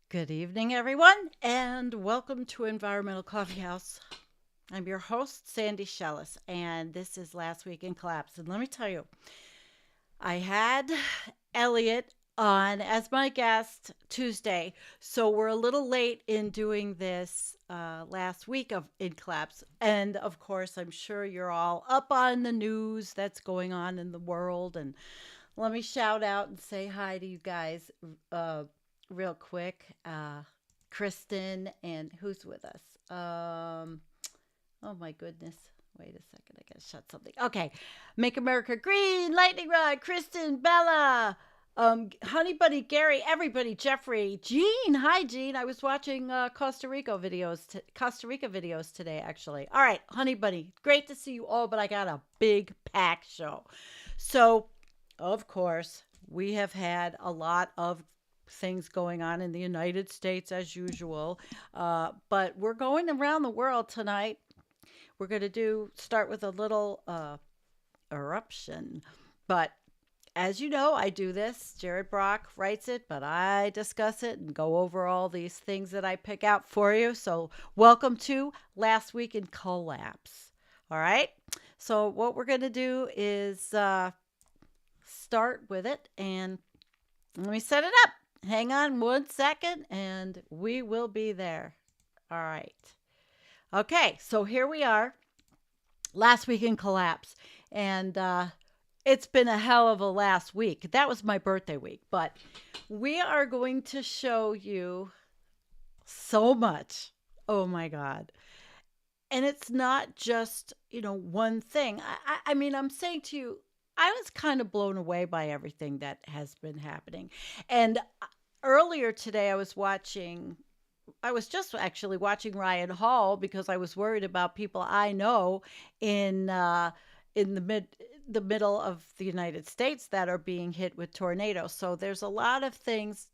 Good evening, everyone, and welcome to Environmental Coffee House. I'm your host, Sandy Shellis, and this is Last Week in Collapse. And let me tell you, I had Elliot on as my guest Tuesday, so we're a little late in doing this last week of in collapse. And of course, I'm sure you're all up on the news that's going on in the world. And let me shout out and say hi to you guys uh, real quick. Kristen and who's with us? Oh my goodness. Wait a second. I gotta shut something. Okay. Make America Green, Lightning Rod, Kristen, Bella, Honey Bunny, Gary, everybody, Jeffrey, Jean. Hi, Jean. I was watching Costa Rica videos today, actually. All right, Honey Bunny. Great to see you all, but I got a big pack show. So, of course, we have had a lot of things going on in the United States as usual, but we're going around the world tonight. We're going to start with a little eruption. But as you know, I do this. Jared Brock writes it, but I discuss it and go over all these things that I pick out for you. So, welcome to Last Week in Collapse. All right. So, what we're going to do is start with it and let me set it up. Hang on 1 second and we will be there. All right. Okay, so here we are, last week in collapse. And it's been a hell of a last week. That was my birthday week, but we are going to show you so much. Oh my God. And it's not just, one thing. I mean, I'm saying to you, I was kind of blown away by everything that has been happening. And earlier today, I was just actually watching Ryan Hall because I was worried about people I know in the middle of the United States that are being hit with tornadoes. So there's a lot of things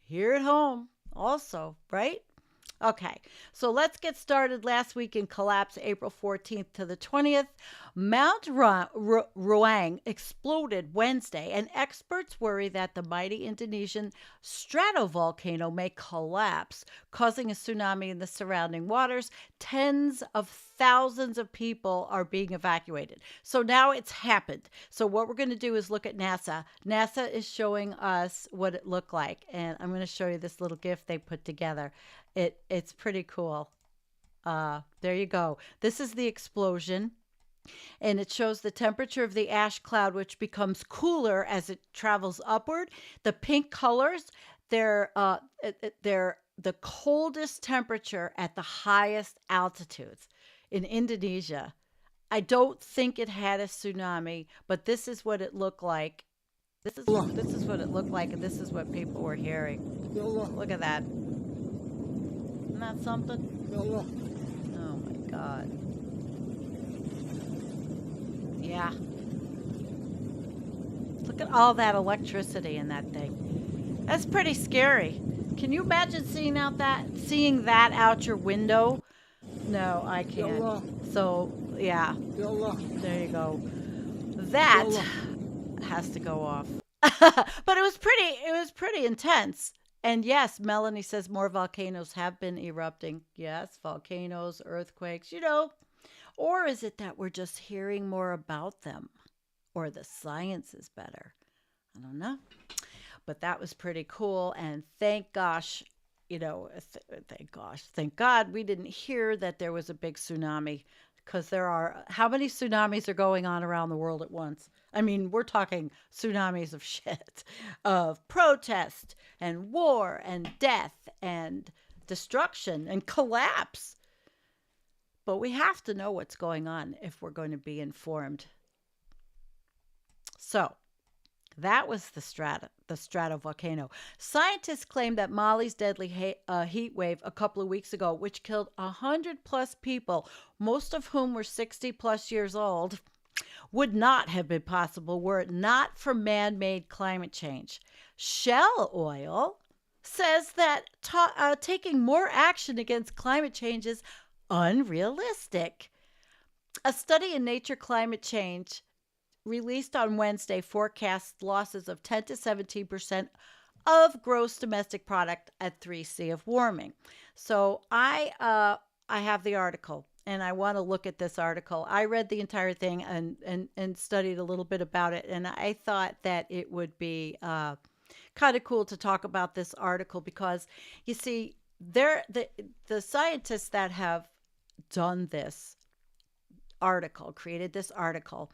here at home also, right? Okay, so let's get started. Last week in collapse, April 14th to the 20th, Mount Ruang exploded Wednesday, and experts worry that the mighty Indonesian stratovolcano may collapse, causing a tsunami in the surrounding waters. Tens of thousands of people are being evacuated. So now it's happened. So what we're going to do is look at NASA. NASA is showing us what it looked like, and I'm going to show you this little GIF they put together. It's pretty cool. There you go. This is the explosion, and it shows the temperature of the ash cloud, which becomes cooler as it travels upward. The pink colors, they're the coldest temperature at the highest altitudes in Indonesia. I don't think it had a tsunami, but this is what it looked like. This is what it looked like, and this is what people were hearing. Look at that. Isn't that something? Oh my God. Yeah. Look at all that electricity in that thing. That's pretty scary. Can you imagine seeing that out your window? No, I can't. So, yeah. There you go. That has to go off. But it was pretty intense. And yes, Melanie says more volcanoes have been erupting. Yes, volcanoes, earthquakes, Or is it that we're just hearing more about them? Or the science is better? I don't know. But that was pretty cool. And thank gosh, thank God we didn't hear that there was a big tsunami. Because how many tsunamis are going on around the world at once? I mean, we're talking tsunamis of shit, of protest and war and death and destruction and collapse. But we have to know what's going on if we're going to be informed. So, that was the stratovolcano. Scientists claim that Mali's deadly heat wave a couple of weeks ago, which killed 100 plus people, most of whom were 60 plus years old, would not have been possible were it not for man-made climate change. Shell Oil says that taking more action against climate change is unrealistic. A study in Nature Climate Change released on Wednesday forecasts losses of 10 to 17% of gross domestic product at 3C of warming. So I have the article and I want to look at this article. I read the entire thing and studied a little bit about it, and I thought that it would be kind of cool to talk about this article because you see, the scientists that have done this article, created this article,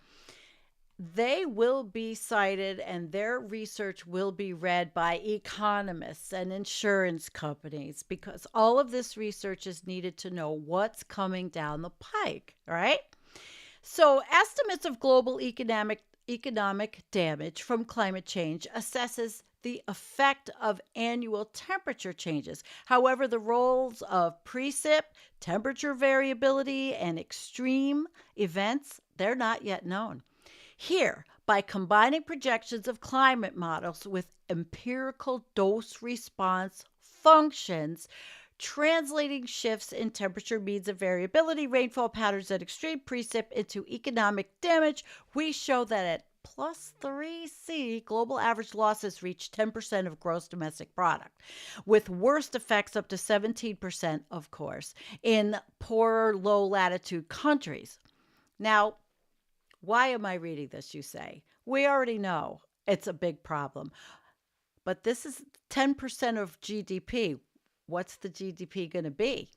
they will be cited and their research will be read by economists and insurance companies because all of this research is needed to know what's coming down the pike, right? So, estimates of global economic damage from climate change assesses the effect of annual temperature changes. However, the roles of precip, temperature variability, and extreme events, they're not yet known. Here, by combining projections of climate models with empirical dose response functions, translating shifts in temperature means of variability, rainfall patterns, and extreme precip into economic damage, we show that at plus 3C, global average losses reach 10% of gross domestic product, with worst effects up to 17%, of course, in poorer low latitude countries. Now, why am I reading this, you say? We already know it's a big problem. But this is 10% of GDP. What's the GDP going to be?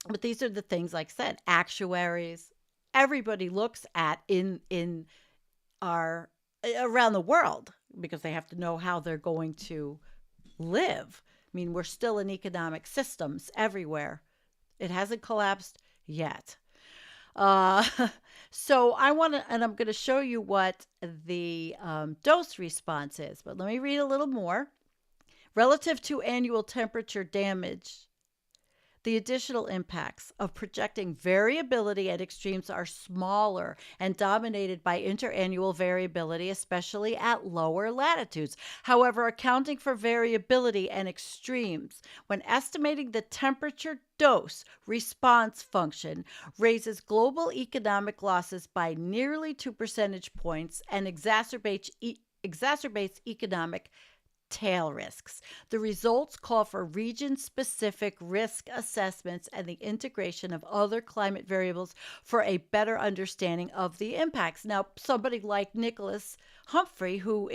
But these are the things, like I said, actuaries, everybody looks at in our around the world because they have to know how they're going to live. I mean, we're still in economic systems everywhere. It hasn't collapsed yet. Uh, so I want to, and I'm going to show you what the dose response is, but let me read a little more. Relative to annual temperature damage, the additional impacts of projecting variability and extremes are smaller and dominated by interannual variability, especially at lower latitudes. However, accounting for variability and extremes when estimating the temperature dose response function raises global economic losses by nearly 2 percentage points and exacerbates economic tail risks. The results call for region-specific risk assessments and the integration of other climate variables for a better understanding of the impacts. Now, somebody like Nicholas Humphrey, who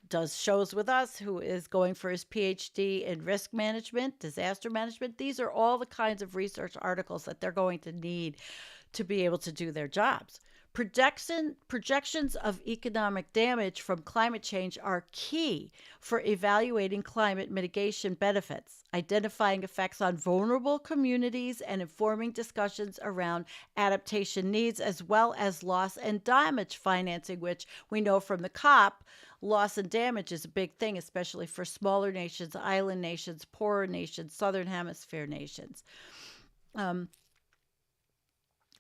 does shows with us, who is going for his PhD in risk management, disaster management, these are all the kinds of research articles that they're going to need to be able to do their jobs. Projections of economic damage from climate change are key for evaluating climate mitigation benefits, identifying effects on vulnerable communities, and informing discussions around adaptation needs, as well as loss and damage financing, which we know from the COP, loss and damage is a big thing, especially for smaller nations, island nations, poorer nations, southern hemisphere nations.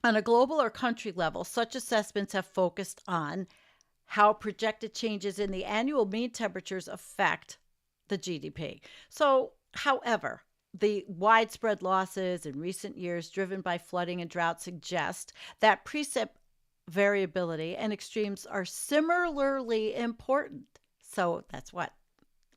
On a global or country level, such assessments have focused on how projected changes in the annual mean temperatures affect the GDP. So, however, the widespread losses in recent years driven by flooding and drought suggest that precip variability and extremes are similarly important. So, that's what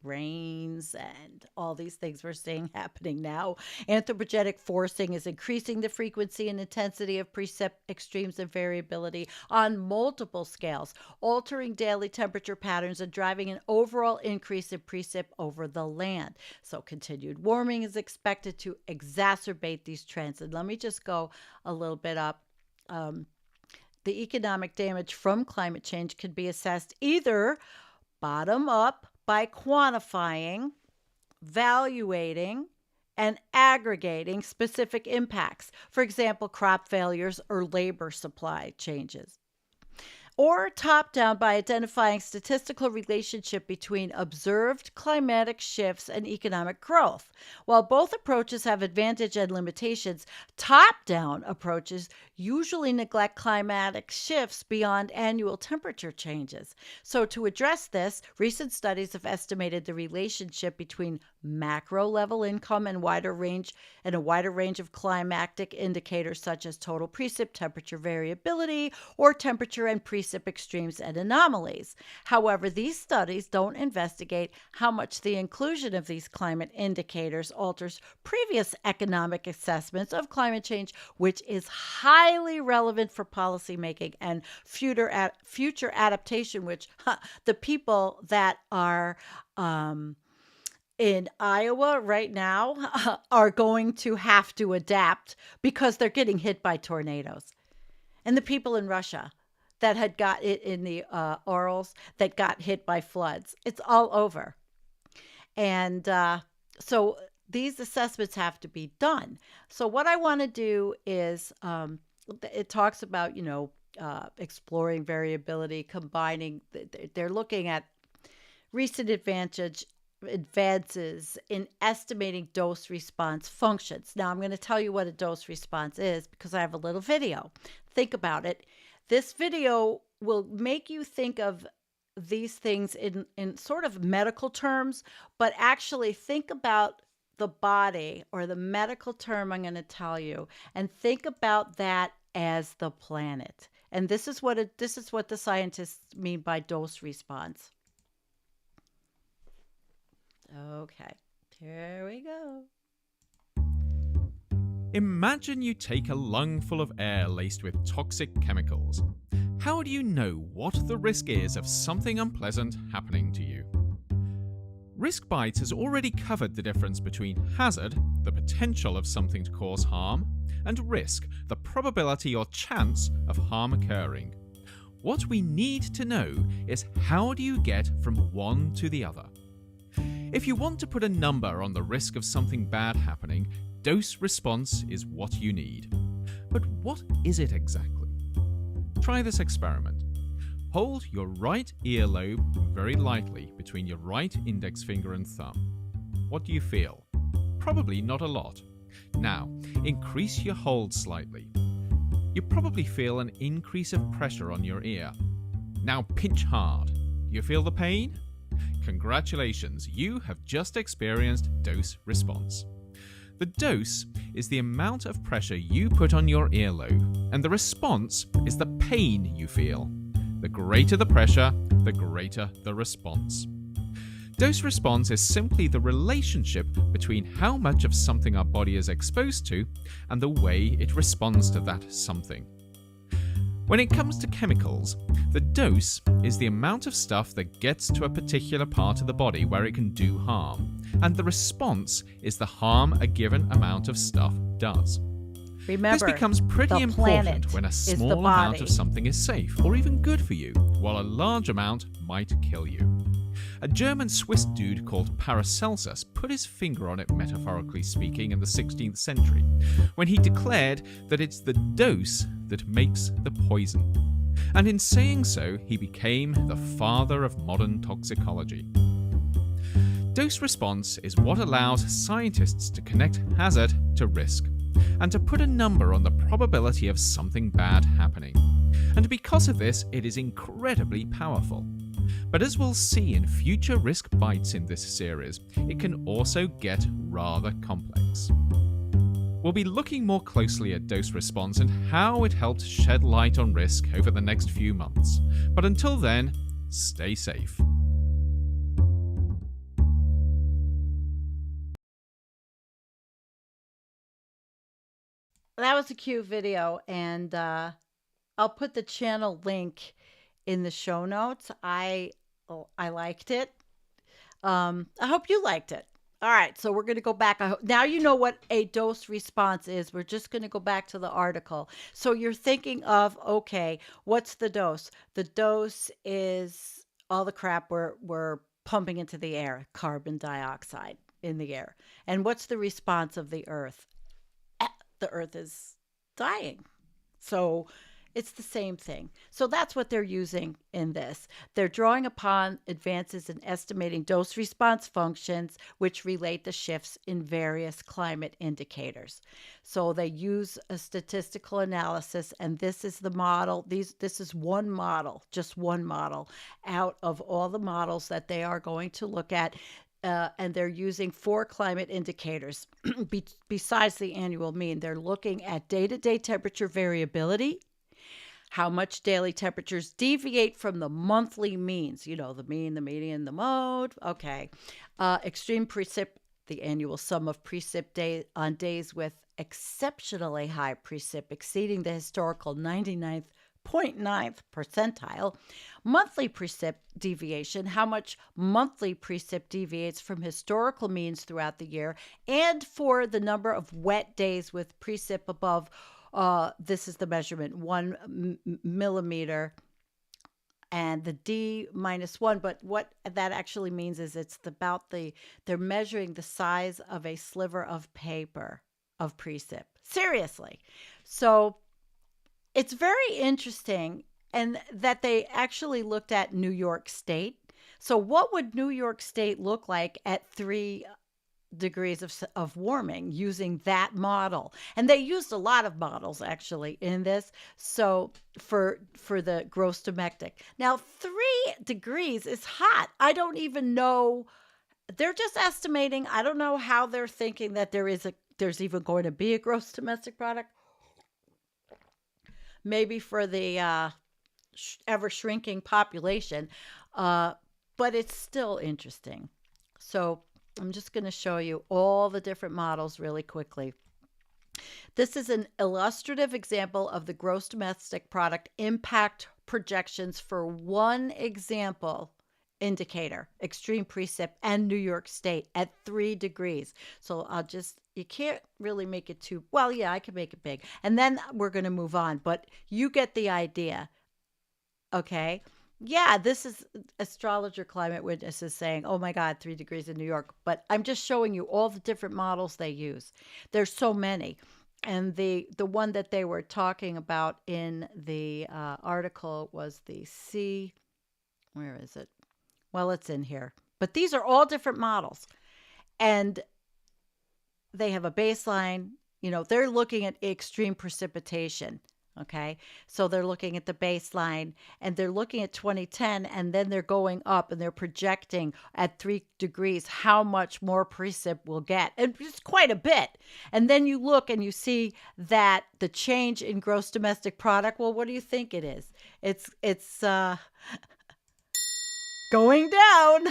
rains and all these things we're seeing happening now. Anthropogenic forcing is increasing the frequency and intensity of precip extremes and variability on multiple scales, altering daily temperature patterns and driving an overall increase in precip over the land. So continued warming is expected to exacerbate these trends. And let me just go a little bit up. The economic damage from climate change can be assessed either bottom up by quantifying, valuating, and aggregating specific impacts, for example, crop failures or labor supply changes. Or top down by identifying statistical relationship between observed climatic shifts and economic growth. While both approaches have advantage and limitations, top down approaches usually neglect climatic shifts beyond annual temperature changes. So to address this, recent studies have estimated the relationship between macro level income and a wider range of climatic indicators such as total precip, temperature variability, or temperature and precip precip extremes and anomalies. However, these studies don't investigate how much the inclusion of these climate indicators alters previous economic assessments of climate change, which is highly relevant for policymaking and future adaptation, which the people that are in Iowa right now are going to have to adapt because they're getting hit by tornadoes. And the people in Russia that had got it in the Urals that got hit by floods, it's all over. And so these assessments have to be done. So what I want to do is it talks about, exploring variability, combining, they're looking at recent advances in estimating dose response functions. Now, I'm going to tell you what a dose response is because I have a little video. Think about it. This video will make you think of these things in sort of medical terms, but actually think about the body or the medical term I'm going to tell you, and think about that as the planet. And this is what the scientists mean by dose response. Okay, here we go. Imagine you take a lungful of air laced with toxic chemicals. How do you know what the risk is of something unpleasant happening to you? Risk Bites has already covered the difference between hazard, the potential of something to cause harm, and risk, the probability or chance of harm occurring. What we need to know is how do you get from one to the other? If you want to put a number on the risk of something bad happening, dose response is what you need. But what is it exactly? Try this experiment. Hold your right earlobe very lightly between your right index finger and thumb. What do you feel? Probably not a lot. Now, increase your hold slightly. You probably feel an increase of pressure on your ear. Now pinch hard. Do you feel the pain? Congratulations, you have just experienced dose response. The dose is the amount of pressure you put on your earlobe, and the response is the pain you feel. The greater the pressure, the greater the response. Dose response is simply the relationship between how much of something our body is exposed to and the way it responds to that something. When it comes to chemicals, the dose is the amount of stuff that gets to a particular part of the body where it can do harm, and the response is the harm a given amount of stuff does. Remember, this becomes pretty important when a small amount of something is safe or even good for you, while a large amount might kill you. A German-Swiss dude called Paracelsus put his finger on it, metaphorically speaking, in the 16th century, when he declared that it's the dose that makes the poison. And in saying so, he became the father of modern toxicology. Dose response is what allows scientists to connect hazard to risk, and to put a number on the probability of something bad happening. And because of this, it is incredibly powerful. But as we'll see in future Risk Bites in this series, it can also get rather complex. We'll be looking more closely at dose response and how it helps shed light on risk over the next few months. But until then, stay safe. That was a cute video, and I'll put the channel link in the show notes. I liked it. I hope you liked it. All right, so we're going to go back. Now you know what a dose response is. We're just going to go back to the article. So you're thinking of, okay, what's the dose? The dose is all the crap we're pumping into the air, carbon dioxide in the air. And what's the response of the Earth? The Earth is dying. So it's the same thing. So that's what they're using in this. They're drawing upon advances in estimating dose response functions, which relate to shifts in various climate indicators. So they use a statistical analysis, and this is the model. This is one model, just one model out of all the models that they are going to look at. And they're using 4 climate indicators besides the annual mean. They're looking at day-to-day temperature variability, How much daily temperatures deviate from the monthly means? The mean, the median, the mode. Okay. Extreme precip, the annual sum of precip day on days with exceptionally high precip exceeding the historical 99.9th percentile. Monthly precip deviation, how much monthly precip deviates from historical means throughout the year, and for the number of wet days with precip above, this is the measurement, 1 millimeter, and the D minus one. But what that actually means is they're measuring the size of a sliver of paper of precip. Seriously. So it's very interesting, and that they actually looked at New York State. So what would New York State look like at 3 degrees of warming using that model? And they used a lot of models actually in this. So for the gross domestic. Now 3 degrees is hot. I don't even know. They're just estimating. I don't know how they're thinking that there's even going to be a gross domestic product. Maybe for the ever shrinking population, but it's still interesting. So I'm just going to show you all the different models really quickly. This is an illustrative example of the gross domestic product impact projections for one example indicator, extreme precip, and New York State at 3 degrees. So you can't really make it too, well, yeah, I can make it big. And then we're going to move on, but you get the idea. Okay. Yeah, this is astrologer climate witnesses saying, oh my God, 3 degrees in New York. But I'm just showing you all the different models they use. There's so many. And the one that they were talking about in the article was where is it? Well, it's in here. But these are all different models. And they have a baseline. They're looking at extreme precipitation. Okay. So they're looking at the baseline, and they're looking at 2010, and then they're going up and they're projecting at 3 degrees how much more precip we'll get. And it's quite a bit. And then you look and you see that the change in gross domestic product, well, what do you think it is? It's going down.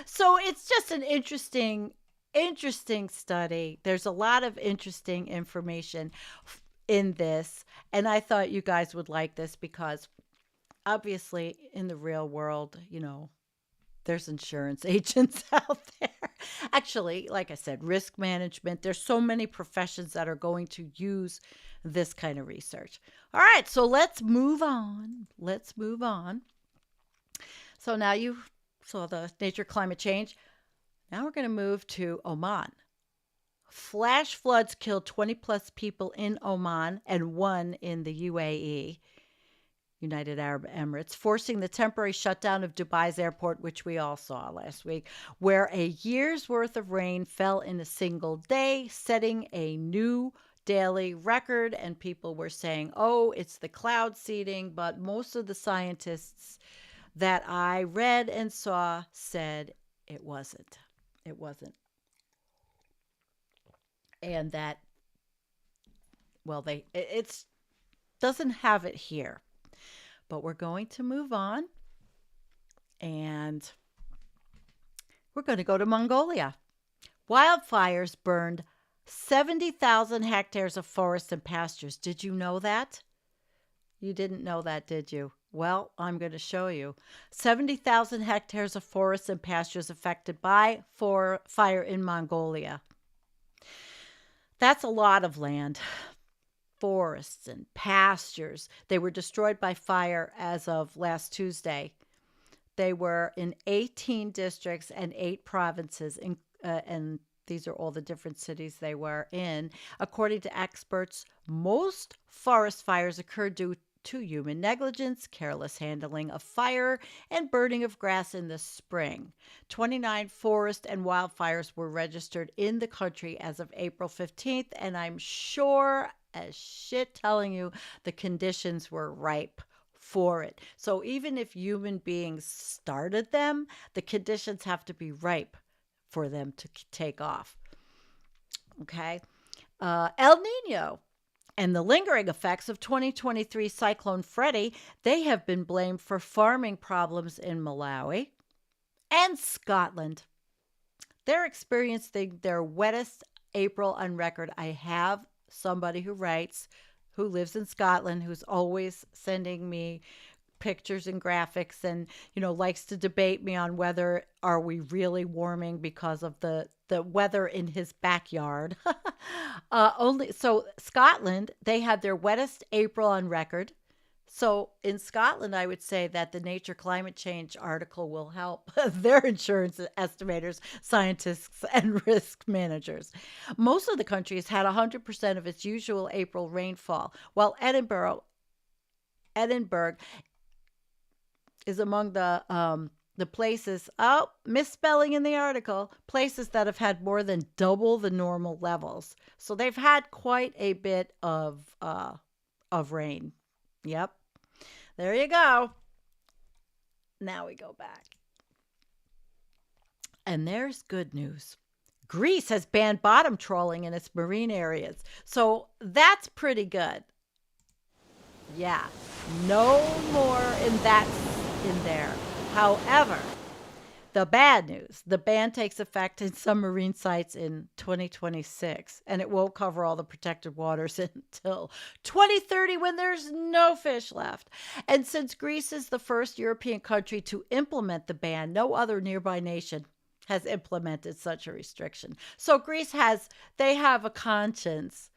So it's just an interesting study. There's a lot of interesting information in this, and I thought you guys would like this because obviously in the real world, there's insurance agents out there. Actually, like I said, risk management. There's so many professions that are going to use this kind of research. All right, so let's move on. So now you saw the nature climate change. Now we're going to move to Oman. Flash floods killed 20 plus people in Oman and one in the UAE, United Arab Emirates, forcing the temporary shutdown of Dubai's airport, which we all saw last week, where a year's worth of rain fell in a single day, setting a new daily record. And people were saying, oh, it's the cloud seeding, but most of the scientists that I read and saw said it wasn't. It wasn't. And that, well, it doesn't have it here. But we're going to move on, and we're going to go to Mongolia. Wildfires burned 70,000 hectares of forests and pastures. Did you know that? You didn't know that, did you? Well, I'm going to show you. 70,000 hectares of forests and pastures affected by fire in Mongolia. That's a lot of land. Forests and pastures. They were destroyed by fire as of last Tuesday. They were in 18 districts and 8 provinces, and these are all the different cities they were in. According to experts, most forest fires occurred due to human negligence, careless handling of fire, and burning of grass in the spring. 29 forest and wildfires were registered in the country as of April 15th, and I'm sure as shit telling you the conditions were ripe for it. So even if human beings started them, the conditions have to be ripe for them to take off. Okay. El Nino. And the lingering effects of 2023 Cyclone Freddy, they have been blamed for farming problems in Malawi and Scotland. They're experiencing their wettest April on record. I have somebody who writes, who lives in Scotland, who's always sending me pictures and graphics, and likes to debate me on whether are we really warming because of the weather in his backyard. Only so Scotland, they had their wettest April on record. So in Scotland, I would say that the Nature Climate Change article will help their insurance estimators, scientists, and risk managers. Most of the country has had 100% of its usual April rainfall, while Edinburgh is among the places, oh, misspelling in the article, places that have had more than double the normal levels. So they've had quite a bit of rain. Yep. There you go. Now we go back. And there's good news. Greece has banned bottom trawling in its marine areas. So that's pretty good. Yeah. No more in there. However, the bad news, the ban takes effect in some marine sites in 2026, and it won't cover all the protected waters until 2030 when there's no fish left. And since Greece is the first European country to implement the ban, no other nearby nation has implemented such a restriction. So they have a conscience,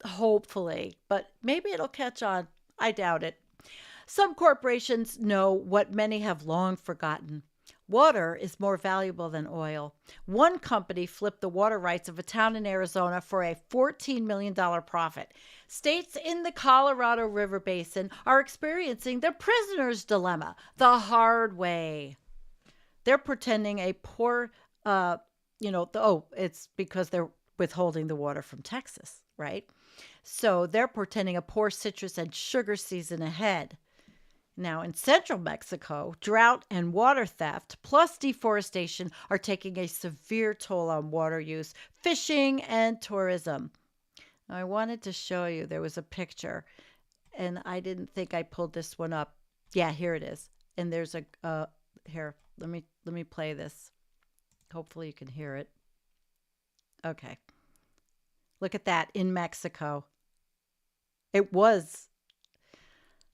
hopefully, but maybe it'll catch on. I doubt it. Some corporations know what many have long forgotten. Water is more valuable than oil. One company flipped the water rights of a town in Arizona for a $14 million profit. States in the Colorado River Basin are experiencing the prisoner's dilemma the hard way. They're pretending a poor, it's because they're withholding the water from Texas, right? So they're portending a poor citrus and sugar season ahead. Now, in central Mexico, drought and water theft plus deforestation are taking a severe toll on water use, fishing, and tourism. Now, I wanted to show you, there was a picture, and I didn't think I pulled this one up. Yeah, here it is. And there's here, let me play this. Hopefully you can hear it. Okay. Look at that in Mexico. It was.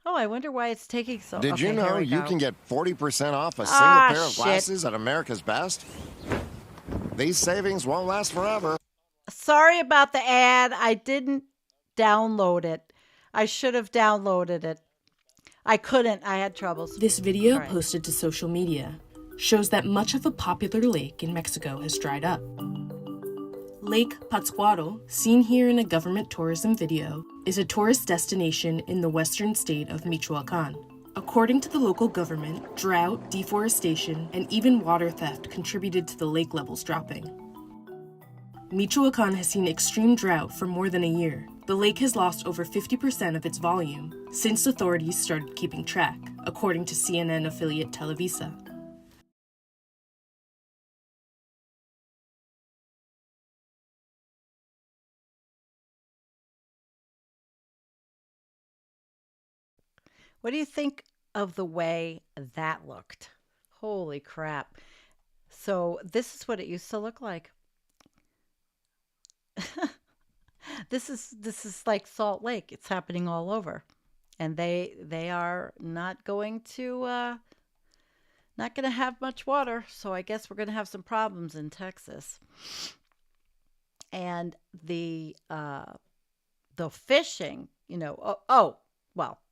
Oh, I wonder why it's taking so long. Did you know you can get 40% off a single pair of glasses at America's Best? These savings won't last forever. Sorry about the ad. I didn't download it. I should have downloaded it. I couldn't. I had troubles. This video posted to social media shows that much of a popular lake in Mexico has dried up. Lake Pátzcuaro, seen here in a government tourism video, is a tourist destination in the western state of Michoacán. According to the local government, drought, deforestation, and even water theft contributed to the lake levels dropping. Michoacán has seen extreme drought for more than a year. The lake has lost over 50% of its volume since authorities started keeping track, according to CNN affiliate Televisa. What do you think of the way that looked? Holy crap. So this is what it used to look like. This is like Salt Lake. It's happening all over. And they are not going to have much water, so I guess we're going to have some problems in Texas. And the fishing,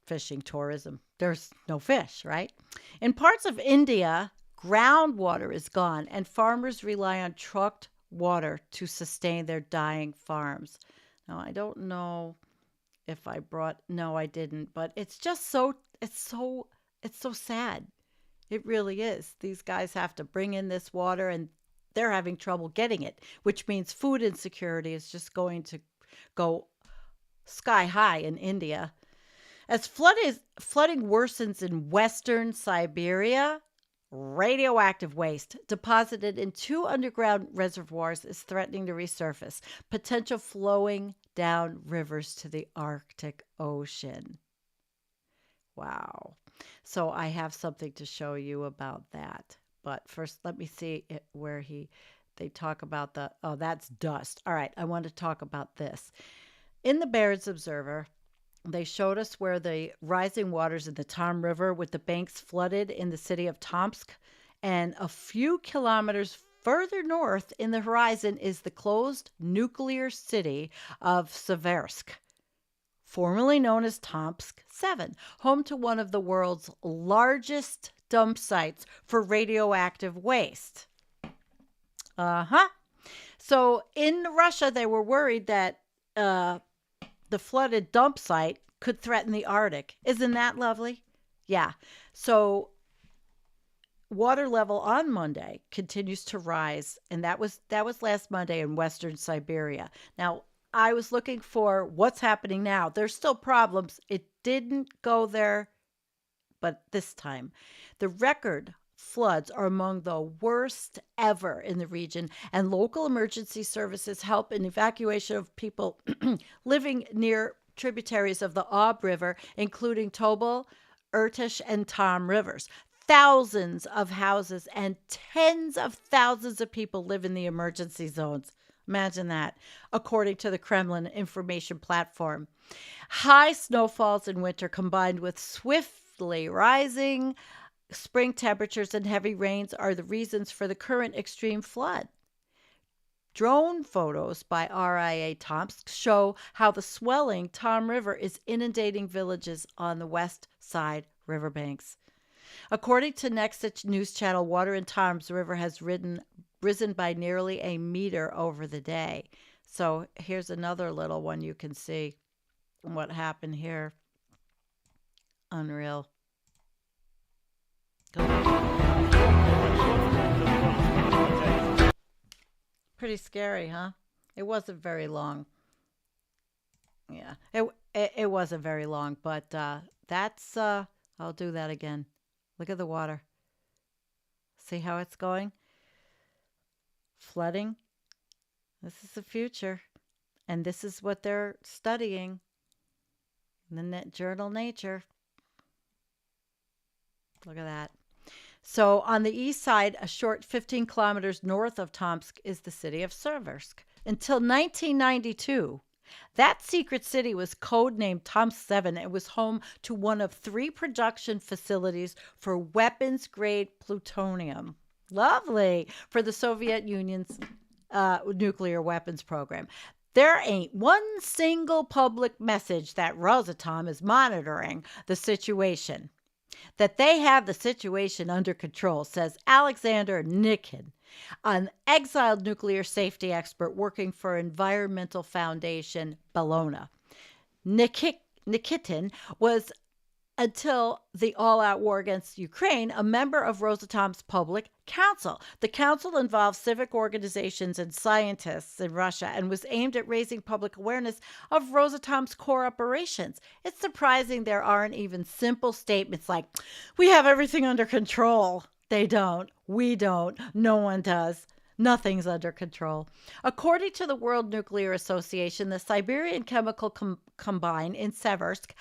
fishing tourism. There's no fish, right? In parts of India, groundwater is gone, and farmers rely on trucked water to sustain their dying farms. Now, I don't know if no, I didn't, but it's just so sad. It really is. These guys have to bring in this water, and they're having trouble getting it, which means food insecurity is just going to go sky high in India. As flooding worsens in western Siberia, radioactive waste deposited in 2 underground reservoirs is threatening to resurface. Potential flowing down rivers to the Arctic Ocean. Wow. So I have something to show you about that. But first, let me see where they talk about that's dust. All right, I want to talk about this. In the Barents Observer, they showed us where the rising waters in the Tom River with the banks flooded in the city of Tomsk, and a few kilometers further north in the horizon is the closed nuclear city of Seversk, formerly known as Tomsk 7, home to one of the world's largest dump sites for radioactive waste. So in Russia, they were worried that the flooded dump site could threaten the Arctic. Isn't that lovely? Yeah. So water level on Monday continues to rise, and that was last Monday in western Siberia. Now, I was looking for what's happening now. There's still problems. It didn't go there, but this time. The record floods are among the worst ever in the region, and local emergency services help in evacuation of people living near tributaries of the Ob River, including Tobol, Irtysh, and Tom rivers. Thousands of houses and tens of thousands of people live in the emergency zones. Imagine that, according to the Kremlin information platform. High snowfalls in winter combined with swiftly rising spring temperatures and heavy rains are the reasons for the current extreme flood. Drone photos by RIA Tomsk show how the swelling Tom River is inundating villages on the west side riverbanks. According to Next News Channel, water in Tom's River has risen by nearly a meter over the day. So here's another little one you can see what happened here. Unreal. Pretty scary, huh? It wasn't very long. Yeah, it wasn't very long, but that's I'll do that again. Look at the water. See how it's going? Flooding. This is the future, and this is what they're studying in the journal Nature. Look at that. So on the east side, a short 15 kilometers north of Tomsk is the city of Seversk. Until 1992, that secret city was codenamed Tomsk 7. It was home to one of 3 production facilities for weapons-grade plutonium. Lovely. For the Soviet Union's nuclear weapons program. There ain't one single public message that Rosatom is monitoring the situation. That they have the situation under control, says Alexander Nikin, an exiled nuclear safety expert working for Environmental Foundation Bologna. Nikitin was, until the all-out war against Ukraine, a member of Rosatom's public council. The council involves civic organizations and scientists in Russia and was aimed at raising public awareness of Rosatom's core operations. It's surprising there aren't even simple statements like, we have everything under control. They don't. We don't. No one does. Nothing's under control. According to the World Nuclear Association, the Siberian chemical combine in Seversk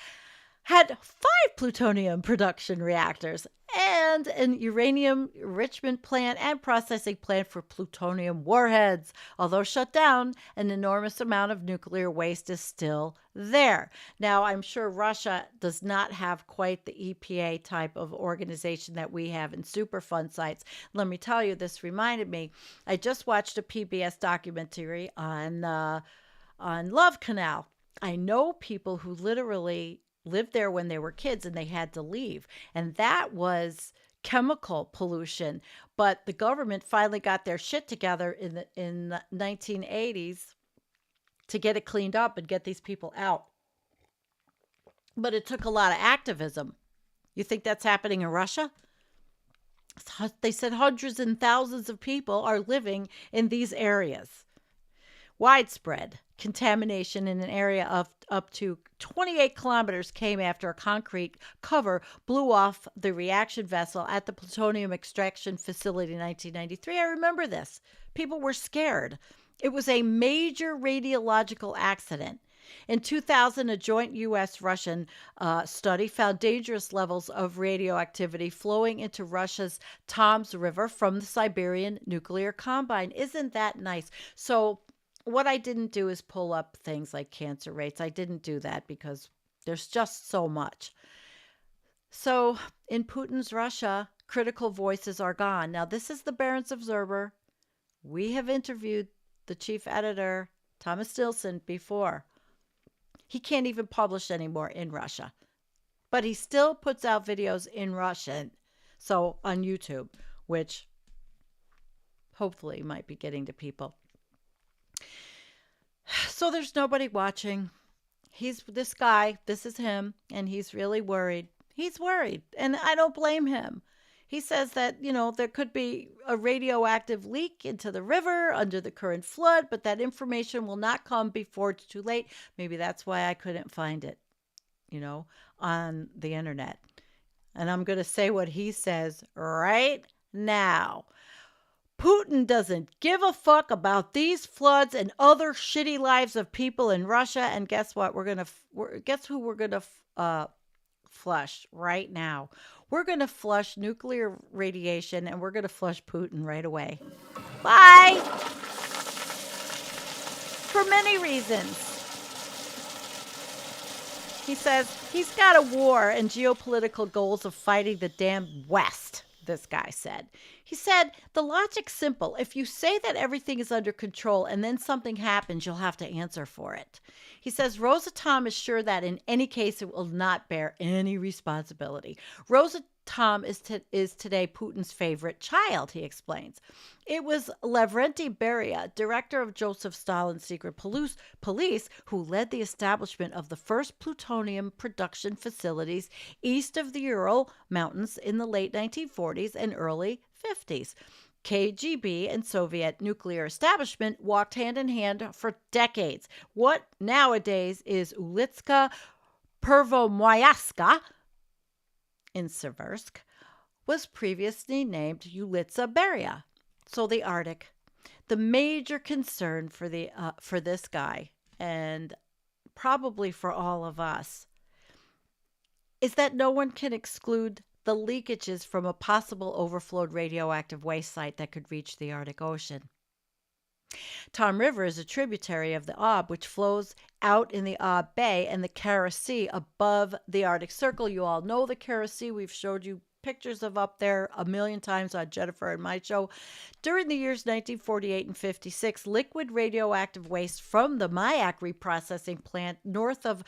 had 5 plutonium production reactors and an uranium enrichment plant and processing plant for plutonium warheads. Although shut down, an enormous amount of nuclear waste is still there. Now, I'm sure Russia does not have quite the EPA type of organization that we have in Superfund sites. Let me tell you, this reminded me, I just watched a PBS documentary on Love Canal. I know people who literally lived there when they were kids and they had to leave. And that was chemical pollution. But the government finally got their shit together in the 1980s to get it cleaned up and get these people out. But it took a lot of activism. You think that's happening in Russia? They said hundreds and thousands of people are living in these areas. Widespread contamination in an area of up to 28 kilometers came after a concrete cover blew off the reaction vessel at the plutonium extraction facility in 1993. I remember this. People were scared. It was a major radiological accident. In 2000, a joint U.S.-Russian study found dangerous levels of radioactivity flowing into Russia's Tom's River from the Siberian nuclear combine. Isn't that nice? So what I didn't do is pull up things like cancer rates. I didn't do that because there's just so much. So in Putin's Russia, critical voices are gone. Now, this is the Barron's Observer. We have interviewed the chief editor, Thomas Nilsson, before. He can't even publish anymore in Russia, but he still puts out videos in Russian, so on YouTube, which hopefully might be getting to people. So there's nobody watching. He's this guy, this is him, and he's really worried. He's worried, and I don't blame him. He says that, there could be a radioactive leak into the river under the current flood, but that information will not come before it's too late. Maybe that's why I couldn't find it, on the internet. And I'm going to say what he says right now. Putin doesn't give a fuck about these floods and other shitty lives of people in Russia. And guess what? Guess who we're going to flush right now? We're going to flush nuclear radiation, and we're going to flush Putin right away. Bye! For many reasons. He says he's got a war and geopolitical goals of fighting the damn West, this guy said. He said, the logic's simple. If you say that everything is under control and then something happens, you'll have to answer for it. He says Rosatom is sure that in any case it will not bear any responsibility. Rosatom is today Putin's favorite child, he explains. It was Lavrentiy Beria, director of Joseph Stalin's secret police, who led the establishment of the first plutonium production facilities east of the Ural Mountains in the late 1940s and early 50s. KGB and Soviet nuclear establishment walked hand in hand for decades. What nowadays is Ulitska Pervomyaska in Seversk was previously named Ulitsa Beria. So the Arctic, the major concern for this guy, and probably for all of us, is that no one can exclude the leakages from a possible overflowed radioactive waste site that could reach the Arctic Ocean. Tom River is a tributary of the Ob, which flows out in the Ob Bay and the Kara Sea above the Arctic Circle. You all know the Kara Sea. We've showed you pictures of up there a million times on Jennifer and my show. During the years 1948 and 56, liquid radioactive waste from the Mayak reprocessing plant north of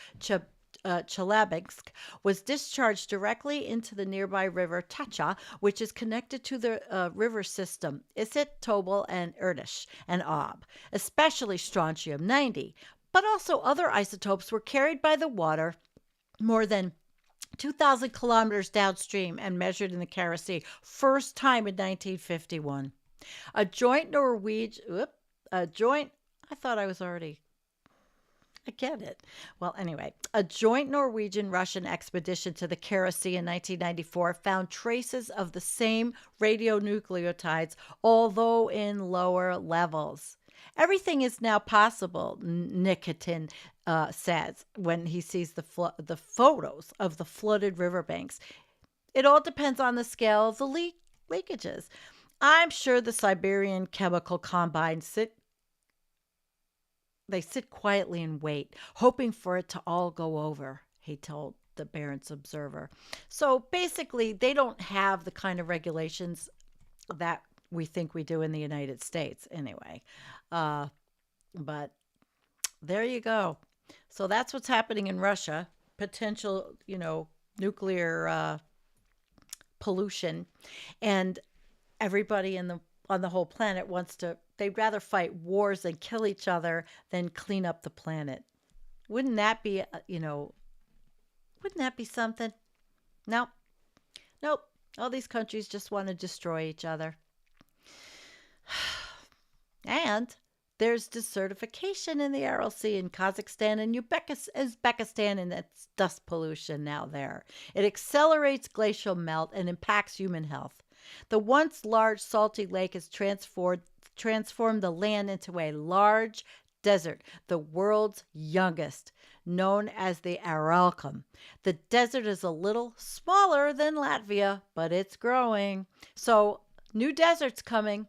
Chelyabinsk was discharged directly into the nearby river Tacha, which is connected to the river system Issyk, Tobol, and Irtysh and Ob, especially strontium-90. But also other isotopes were carried by the water more than 2,000 kilometers downstream and measured in the Kara Sea, first time in 1951. I get it. Well, anyway, a joint Norwegian-Russian expedition to the Kara Sea in 1994 found traces of the same radionucleotides, although in lower levels. Everything is now possible, Nikitin says when he sees the photos of the flooded riverbanks. It all depends on the scale of the leakages. I'm sure the Siberian chemical combine sit quietly and wait, hoping for it to all go over, he told the Barron's Observer. So basically, they don't have the kind of regulations that we think we do in the United States anyway. But there you go. So that's what's happening in Russia. Potential, nuclear pollution. And everybody on the whole planet they'd rather fight wars and kill each other than clean up the planet. Wouldn't that be, wouldn't that be something? Nope. All these countries just want to destroy each other. And there's desertification in the Aral Sea in Kazakhstan and Uzbekistan, and that's dust pollution now there. It accelerates glacial melt and impacts human health. The once large salty lake has transformed the land into a large Desert, the world's youngest, known as the Aralkum. The desert is a little smaller than Latvia, but it's growing. So, new deserts coming.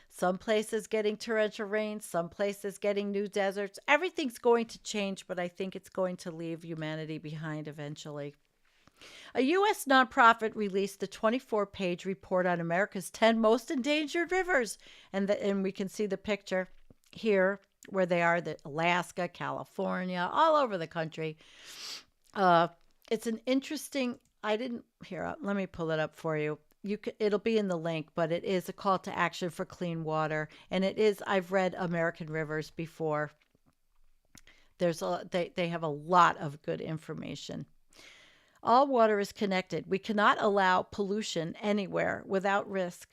Some places getting torrential rain, some places getting new deserts. Everything's going to change, but I think it's going to leave humanity behind eventually. A U.S. nonprofit released the 24-page report on America's 10 most endangered rivers. And we can see the picture here where they are, the Alaska, California, all over the country. It's an interesting, let me pull it up for you. It'll be in the link, but it is a call to action for clean water. And I've read American Rivers before. They have a lot of good information. All water is connected. We cannot allow pollution anywhere without risk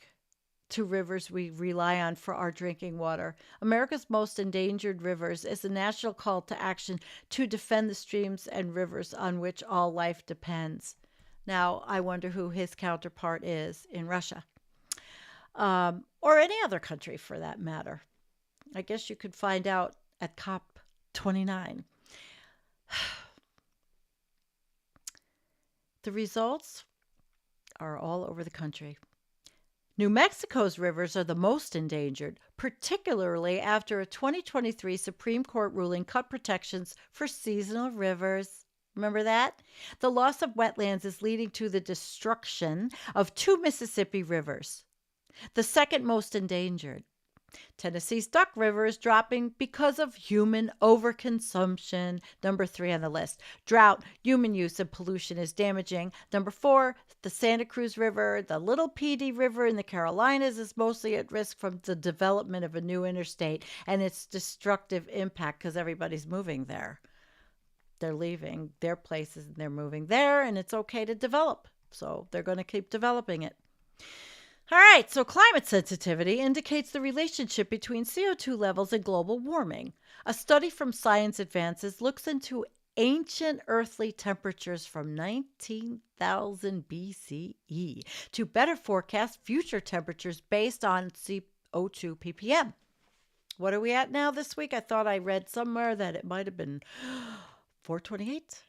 to rivers we rely on for our drinking water. America's Most Endangered Rivers is a national call to action to defend the streams and rivers on which all life depends. Now, I wonder who his counterpart is in Russia, or any other country for that matter. I guess you could find out at COP29. The results are all over the country. New Mexico's rivers are the most endangered, particularly after a 2023 Supreme Court ruling cut protections for seasonal rivers. Remember that? The loss of wetlands is leading to the destruction of 2 Mississippi rivers, the second most endangered. Tennessee's Duck River is dropping because of human overconsumption. Number 3 on the list. Drought, human use, and pollution is damaging. Number 4, the Santa Cruz River, the Little PD River in the Carolinas is mostly at risk from the development of a new interstate and its destructive impact because everybody's moving there. They're leaving their places and they're moving there, and it's okay to develop. So they're going to keep developing it. All right, so climate sensitivity indicates the relationship between CO2 levels and global warming. A study from Science Advances looks into ancient earthly temperatures from 19,000 BCE to better forecast future temperatures based on CO2 ppm. What are we at now this week? I thought I read somewhere that it might have been 428,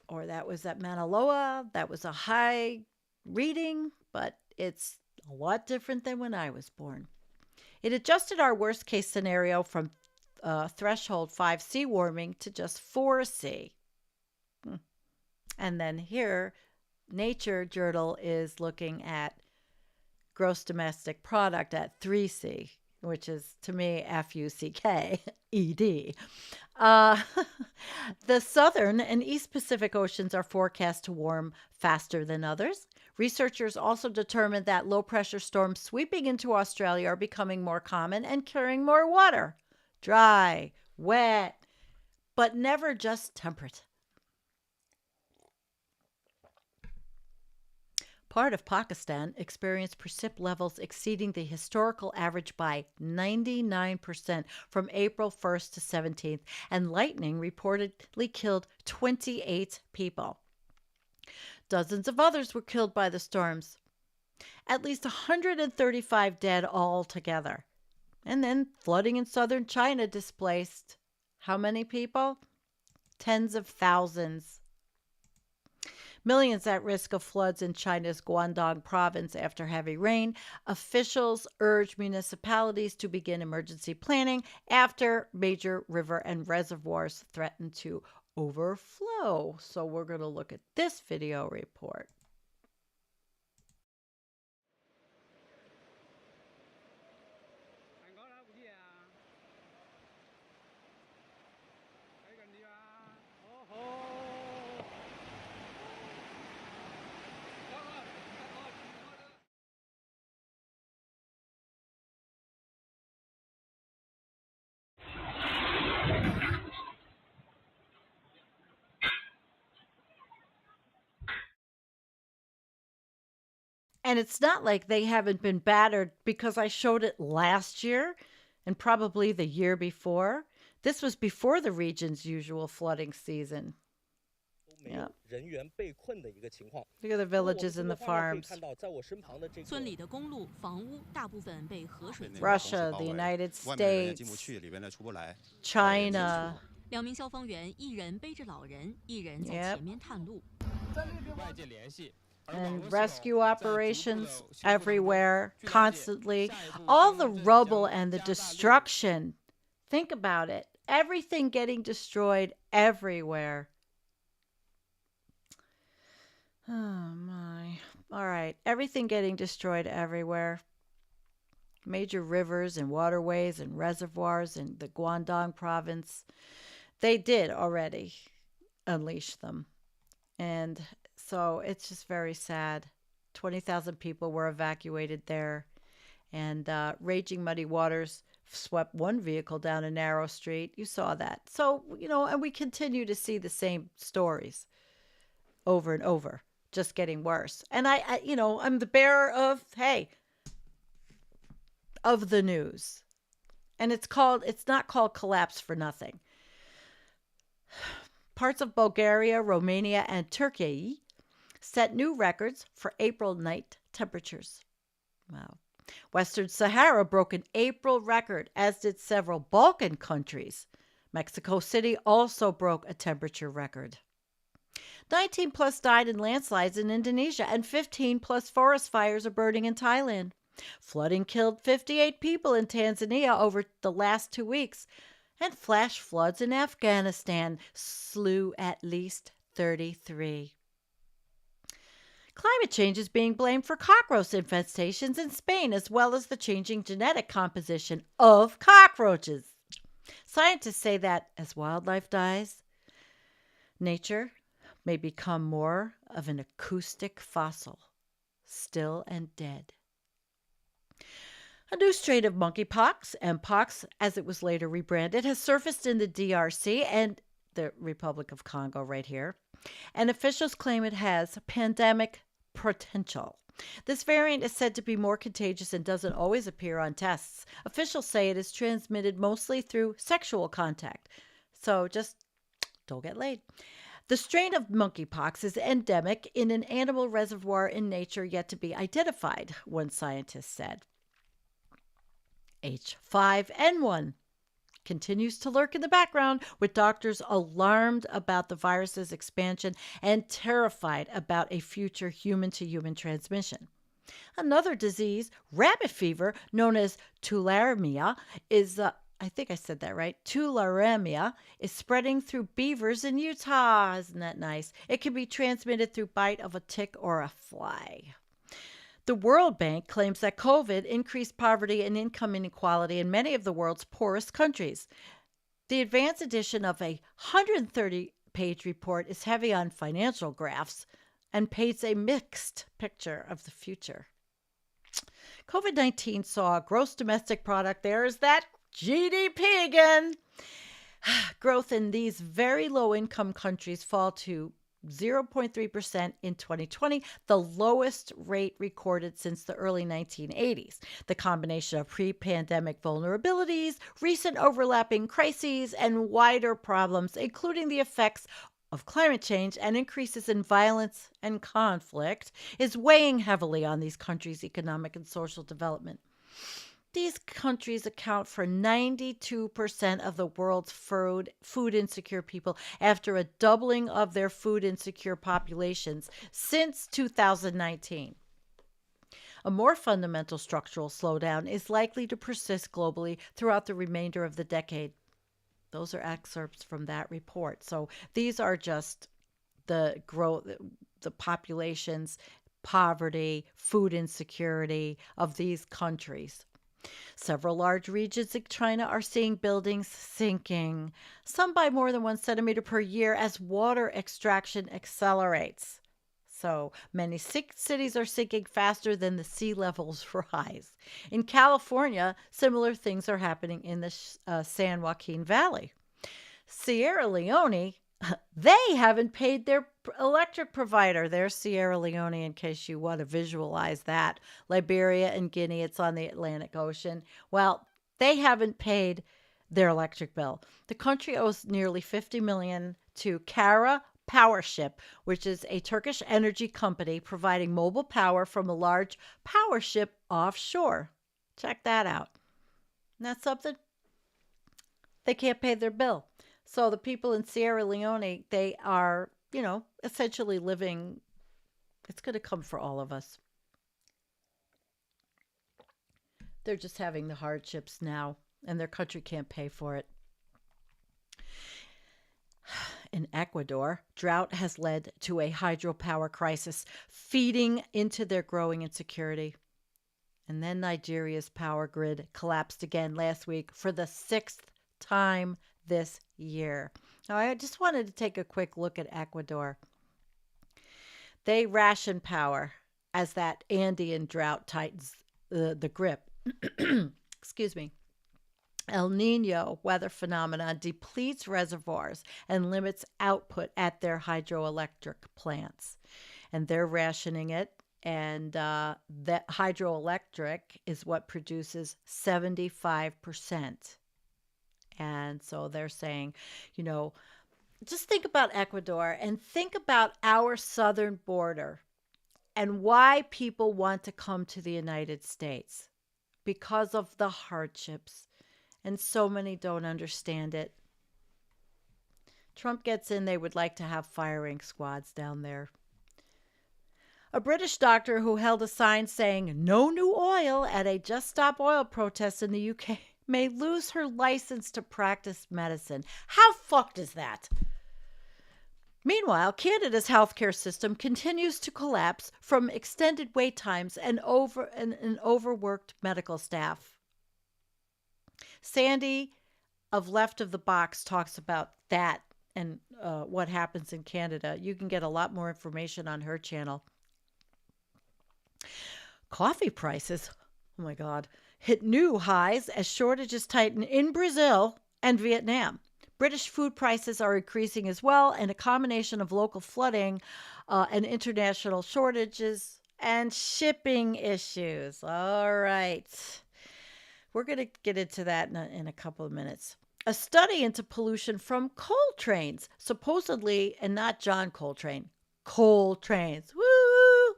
or that was at Mauna Loa. That was a high reading, but it's a lot different than when I was born. It adjusted our worst case scenario from threshold 5C warming to just 4C. And then here, Nature Journal is looking at gross domestic product at 3C, which is, to me, FUCK-ED. The southern and East Pacific Oceans are forecast to warm faster than others. Researchers also determined that low-pressure storms sweeping into Australia are becoming more common and carrying more water. Dry, wet, but never just temperate. Part of Pakistan experienced precip levels exceeding the historical average by 99% from April 1st to 17th, and lightning reportedly killed 28 people. Dozens of others were killed by the storms. At least 135 dead altogether. And then flooding in southern China displaced how many people? Tens of thousands. Millions at risk of floods in China's Guangdong province after heavy rain. Officials urge municipalities to begin emergency planning after major river and reservoirs threaten to overflow. So we're going to look at this video report. And it's not like they haven't been battered, because I showed it last year and probably the year before. This was before the region's usual flooding season. Yeah. Look at the villages and the farms. Russia, the United States, China. Yep. And rescue operations everywhere, constantly. All the rubble and the destruction. Think about it. Everything getting destroyed everywhere. Oh, my. All right. Everything getting destroyed everywhere. Major rivers and waterways and reservoirs in the Guangdong province. They did already unleash them. And so it's just very sad. 20,000 people were evacuated there. And raging muddy waters swept one vehicle down a narrow street. You saw that. So, and we continue to see the same stories over and over, just getting worse. And I'm the bearer of, of the news. And it's not called collapse for nothing. Parts of Bulgaria, Romania, and Turkey set new records for April night temperatures. Wow. Western Sahara broke an April record, as did several Balkan countries. Mexico City also broke a temperature record. 19 plus died in landslides in Indonesia, and 15 plus forest fires are burning in Thailand. Flooding killed 58 people in Tanzania over the last 2 weeks, and flash floods in Afghanistan slew at least 33. Climate change is being blamed for cockroach infestations in Spain, as well as the changing genetic composition of cockroaches. Scientists say that as wildlife dies, nature may become more of an acoustic fossil, still and dead. A new strain of monkeypox, Mpox, as it was later rebranded, has surfaced in the DRC and the Republic of Congo right here, and officials claim it has pandemic potential. This variant is said to be more contagious and doesn't always appear on tests. Officials say it is transmitted mostly through sexual contact, so just don't get laid. The strain of monkeypox is endemic in an animal reservoir in nature yet to be identified, one scientist said. H5N1 continues to lurk in the background, with doctors alarmed about the virus's expansion and terrified about a future human-to-human transmission. Another disease, rabbit fever, known as tularemia, is I think I said that right. Tularemia is spreading through beavers in Utah. Isn't that nice? It can be transmitted through bite of a tick or a fly. The World Bank claims that COVID increased poverty and income inequality in many of the world's poorest countries. The advanced edition of a 130-page report is heavy on financial graphs and paints a mixed picture of the future. COVID-19 saw gross domestic product, there's that GDP again, growth in these very low-income countries fall to 0.3% in 2020, the lowest rate recorded since the early 1980s. The combination of pre-pandemic vulnerabilities, recent overlapping crises, and wider problems, including the effects of climate change and increases in violence and conflict, is weighing heavily on these countries' economic and social development. These countries account for 92% of the world's food insecure people after a doubling of their food insecure populations since 2019. A more fundamental structural slowdown is likely to persist globally throughout the remainder of the decade. Those are excerpts from that report. So these are just the growth, the populations, poverty, food insecurity of these countries. Several large regions in China are seeing buildings sinking, some by more than 1 centimeter per year as water extraction accelerates. So many cities are sinking faster than the sea levels rise. In California, similar things are happening in the San Joaquin Valley. Sierra Leone, they haven't paid their electric provider. There's Sierra Leone, in case you want to visualize that. Liberia and Guinea, it's on the Atlantic Ocean. Well, they haven't paid their electric bill. The country owes nearly $50 million to Cara Powership, which is a Turkish energy company providing mobile power from a large power ship offshore. Check that out. Isn't that something? They can't pay their bill. So the people in Sierra Leone, they are, essentially living, it's going to come for all of us. They're just having the hardships now, and their country can't pay for it. In Ecuador, drought has led to a hydropower crisis, feeding into their growing insecurity. And then Nigeria's power grid collapsed again last week for the 6th time this year. Now, I just wanted to take a quick look at Ecuador. They ration power as that Andean drought tightens the grip. Excuse me. El Nino weather phenomenon depletes reservoirs and limits output at their hydroelectric plants. And they're rationing it. And that hydroelectric is what produces 75%. And so they're saying, just think about Ecuador and think about our southern border and why people want to come to the United States because of the hardships. And so many don't understand it. Trump gets in, they would like to have firing squads down there. A British doctor who held a sign saying no new oil at a Just Stop Oil protest in the UK may lose her license to practice medicine. How fucked is that? Meanwhile, Canada's healthcare system continues to collapse from extended wait times and overworked medical staff. Sandy of Left of the Box talks about that and what happens in Canada. You can get a lot more information on her channel. Coffee prices, oh my God, hit new highs as shortages tighten in Brazil and Vietnam. British food prices are increasing as well, and a combination of local flooding and international shortages and shipping issues. All right. We're going to get into that in a couple of minutes. A study into pollution from coal trains, supposedly, and not John Coltrane, coal trains, woo!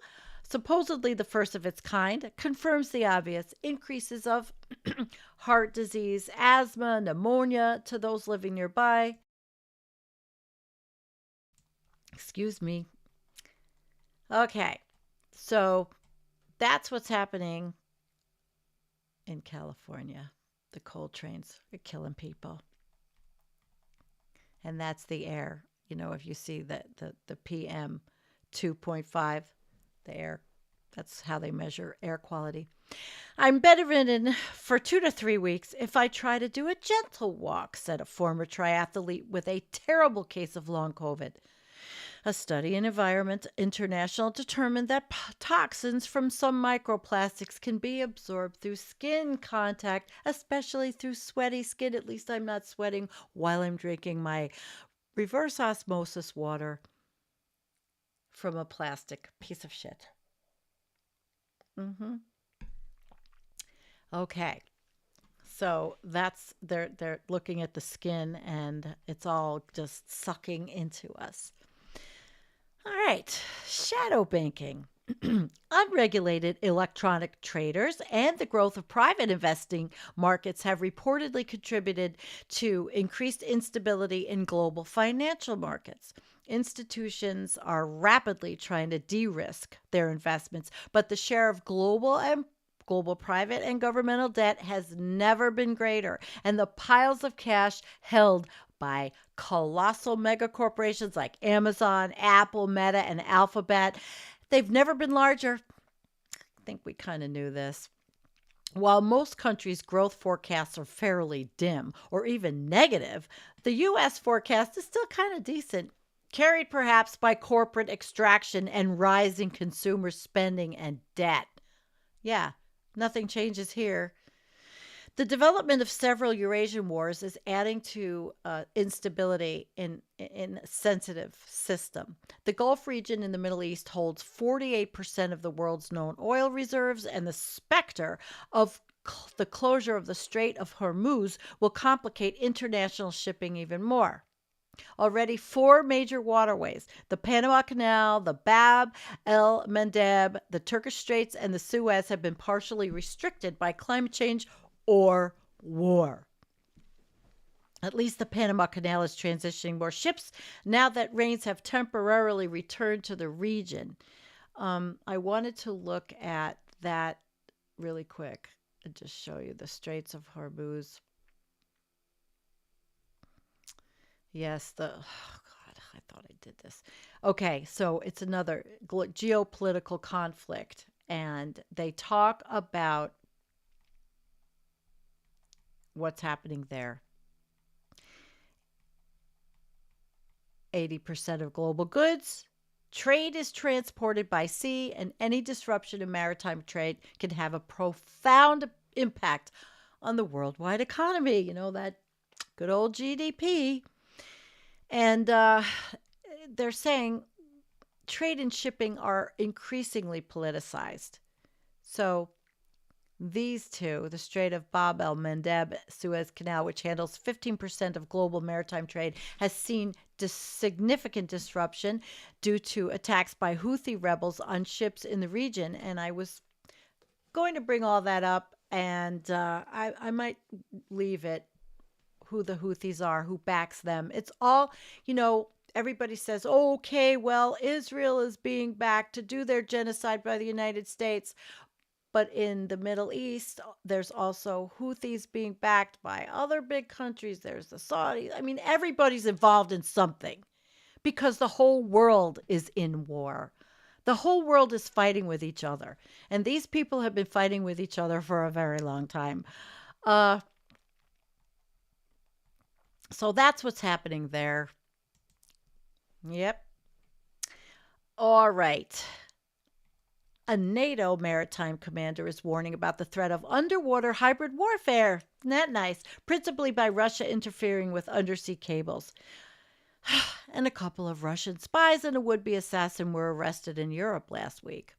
Supposedly the first of its kind, confirms the obvious increases of heart disease, asthma, pneumonia to those living nearby. Excuse me. Okay, so that's what's happening in California. The coal trains are killing people. And that's the air. If you see the PM 2.5, the air, that's how they measure air quality. I'm bedridden for 2 to 3 weeks if I try to do a gentle walk, said a former triathlete with a terrible case of long COVID. A study in Environment International determined that toxins from some microplastics can be absorbed through skin contact, especially through sweaty skin. At least I'm not sweating while I'm drinking my reverse osmosis water from a plastic piece of shit. Okay. So that's they're looking at the skin and it's all just sucking into us. All right, shadow banking. Unregulated electronic traders and the growth of private investing markets have reportedly contributed to increased instability in global financial markets. Institutions are rapidly trying to de-risk their investments, but the share of global private and governmental debt has never been greater, and the piles of cash held by colossal mega corporations like Amazon, Apple, Meta, and Alphabet, they've never been larger. I think we kind of knew this. While most countries' growth forecasts are fairly dim or even negative, the U.S. forecast is still kind of decent, carried perhaps by corporate extraction and rising consumer spending and debt. Yeah, nothing changes here. The development of several Eurasian wars is adding to instability in a sensitive system. The Gulf region in the Middle East holds 48% of the world's known oil reserves, and the specter of the closure of the Strait of Hormuz will complicate international shipping even more. Already four major waterways, the Panama Canal, the Bab el Mandeb, the Turkish Straits, and the Suez, have been partially restricted by climate change or war. At least the Panama Canal is transitioning more ships now that rains have temporarily returned to the region. I wanted to look at that really quick and just show you the Straits of Hormuz. Yes, oh God, I thought I did this. Okay, so it's another geopolitical conflict, and they talk about what's happening there. 80% of global goods trade is transported by sea, and any disruption in maritime trade can have a profound impact on the worldwide economy. You know, that good old GDP. And they're saying trade and shipping are increasingly politicized. So these two, the Strait of Bab el Mandeb, Suez Canal, which handles 15% of global maritime trade, has seen significant disruption due to attacks by Houthi rebels on ships in the region. And I was going to bring all that up, and I might leave it, who the Houthis are, who backs them. It's all, everybody says, oh, okay, well, Israel is being backed to do their genocide by the United States. But in the Middle East, there's also Houthis being backed by other big countries. There's the Saudis. I mean, everybody's involved in something because the whole world is in war. The whole world is fighting with each other. And these people have been fighting with each other for a very long time. So that's what's happening there. Yep. All right. A NATO maritime commander is warning about the threat of underwater hybrid warfare. Isn't that nice? Principally by Russia interfering with undersea cables. And a couple of Russian spies and a would-be assassin were arrested in Europe last week.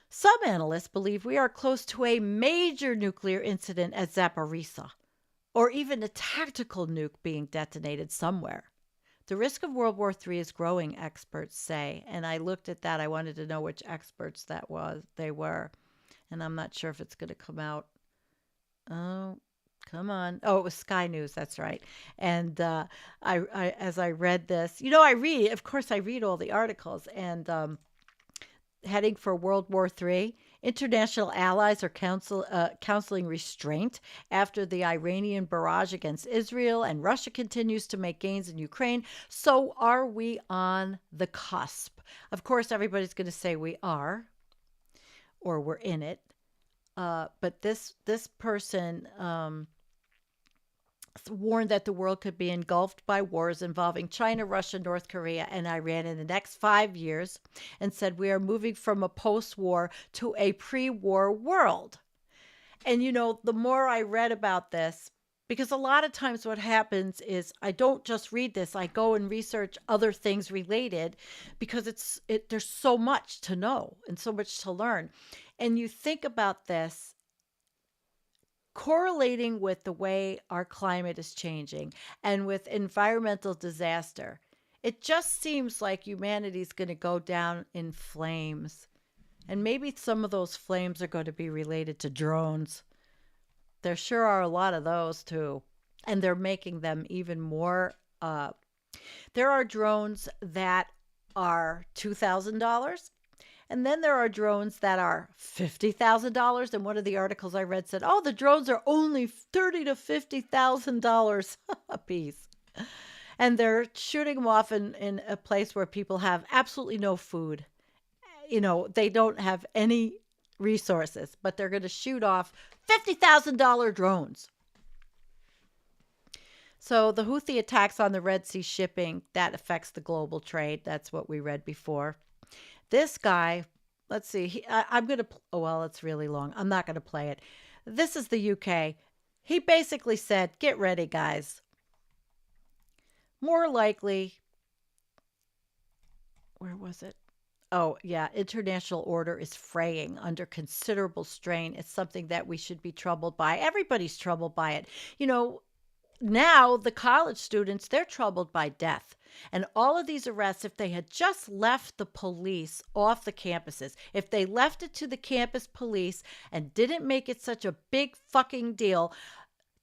Some analysts believe we are close to a major nuclear incident at Zaporizhzhia, or even a tactical nuke being detonated somewhere. The risk of World War III is growing, experts say. And I looked at that. I wanted to know which experts they were. And I'm not sure if it's going to come out. Oh, come on. Oh, it was Sky News. That's right. And as I read this, I read all the articles. And heading for World War III, international allies are counseling restraint after the Iranian barrage against Israel, and Russia continues to make gains in Ukraine. So are we on the cusp? Of course, everybody's going to say we are, or we're in it. But this person warned that the world could be engulfed by wars involving China, Russia, North Korea, and Iran in the next 5 years, and said we are moving from a post-war to a pre-war world. And, the more I read about this, because a lot of times what happens is I don't just read this, I go and research other things related, because there's so much to know and so much to learn. And you think about this correlating with the way our climate is changing and with environmental disaster. It just seems like humanity's going to go down in flames. And maybe some of those flames are going to be related to drones. There sure are a lot of those too. And they're making them even more. There are drones that are $2,000. And then there are drones that are $50,000. And one of the articles I read said, oh, the drones are only $30,000 to $50,000 a piece. And they're shooting them off in a place where people have absolutely no food. They don't have any resources, but they're going to shoot off $50,000 drones. So the Houthi attacks on the Red Sea shipping, that affects the global trade. That's what we read before. This guy, let's see, it's really long. I'm not going to play it. This is the UK. He basically said, get ready, guys. More likely, where was it? Oh, yeah, international order is fraying under considerable strain. It's something that we should be troubled by. Everybody's troubled by it. now the college students, they're troubled by death. And all of these arrests, if they had just left the police off the campuses, if they left it to the campus police and didn't make it such a big fucking deal,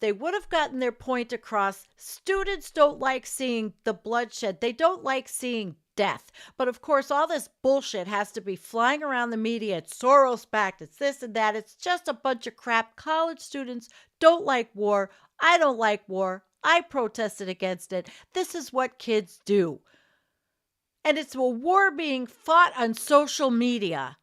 they would have gotten their point across. Students don't like seeing the bloodshed. They don't like seeing death. But of course, all this bullshit has to be flying around the media. It's Soros-backed. It's this and that. It's just a bunch of crap. College students don't like war. I don't like war. I protested against it. This is what kids do. And it's a war being fought on social media.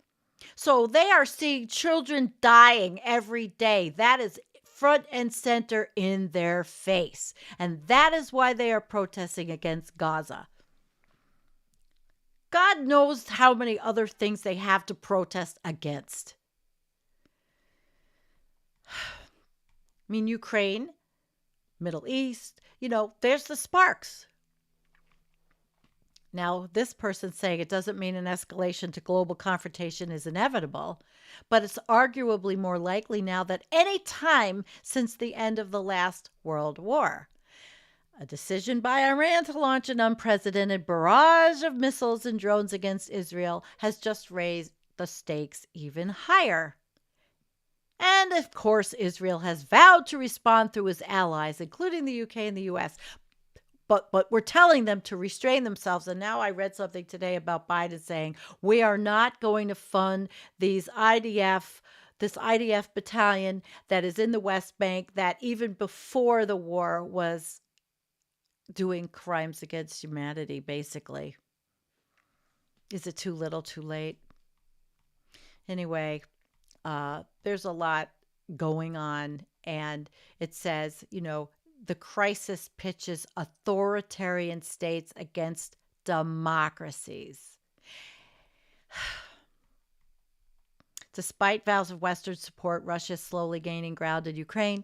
So they are seeing children dying every day. That is front and center in their face. And that is why they are protesting against Gaza. God knows how many other things they have to protest against. I mean, Ukraine, Middle East, there's the sparks. Now, this person's saying it doesn't mean an escalation to global confrontation is inevitable, but it's arguably more likely now than any time since the end of the last World War. A decision by Iran to launch an unprecedented barrage of missiles and drones against Israel has just raised the stakes even higher. And of course, Israel has vowed to respond through its allies, including the UK and the US. But we're telling them to restrain themselves. And now I read something today about Biden saying, we are not going to fund this IDF battalion that is in the West Bank that even before the war was doing crimes against humanity, basically. Is it too little, too late? Anyway, there's a lot going on. And it says, the crisis pitches authoritarian states against democracies. Despite vows of Western support, Russia is slowly gaining ground in Ukraine,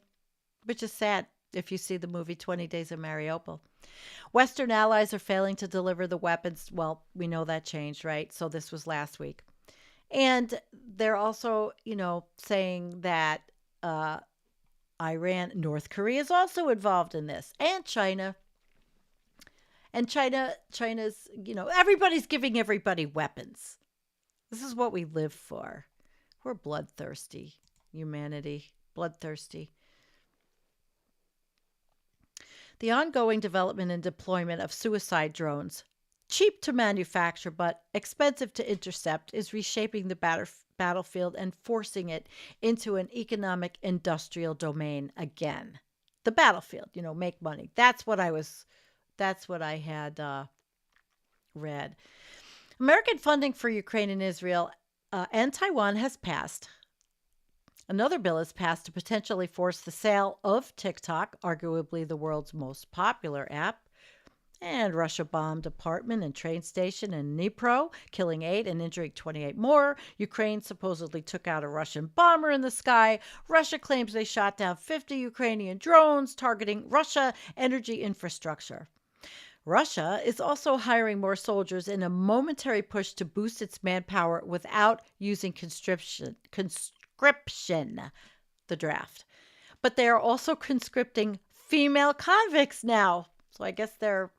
which is sad if you see the movie 20 Days of Mariupol. Western allies are failing to deliver the weapons. Well, we know that changed, right? So this was last week. And they're also, saying that Iran, North Korea is also involved in this, and China. And China's, everybody's giving everybody weapons. This is what we live for. We're bloodthirsty, humanity, bloodthirsty. The ongoing development and deployment of suicide drones, cheap to manufacture but expensive to intercept, is reshaping the battlefield and forcing it into an economic industrial domain again. The battlefield, make money. That's what I had read. American funding for Ukraine and Israel and Taiwan has passed. Another bill has passed to potentially force the sale of TikTok, arguably the world's most popular app. And Russia bombed apartment and train station in Dnipro, killing 8 and injuring 28 more. Ukraine supposedly took out a Russian bomber in the sky. Russia claims they shot down 50 Ukrainian drones targeting Russia energy infrastructure. Russia is also hiring more soldiers in a momentary push to boost its manpower without using conscription, the draft. But they are also conscripting female convicts now. So I guess they're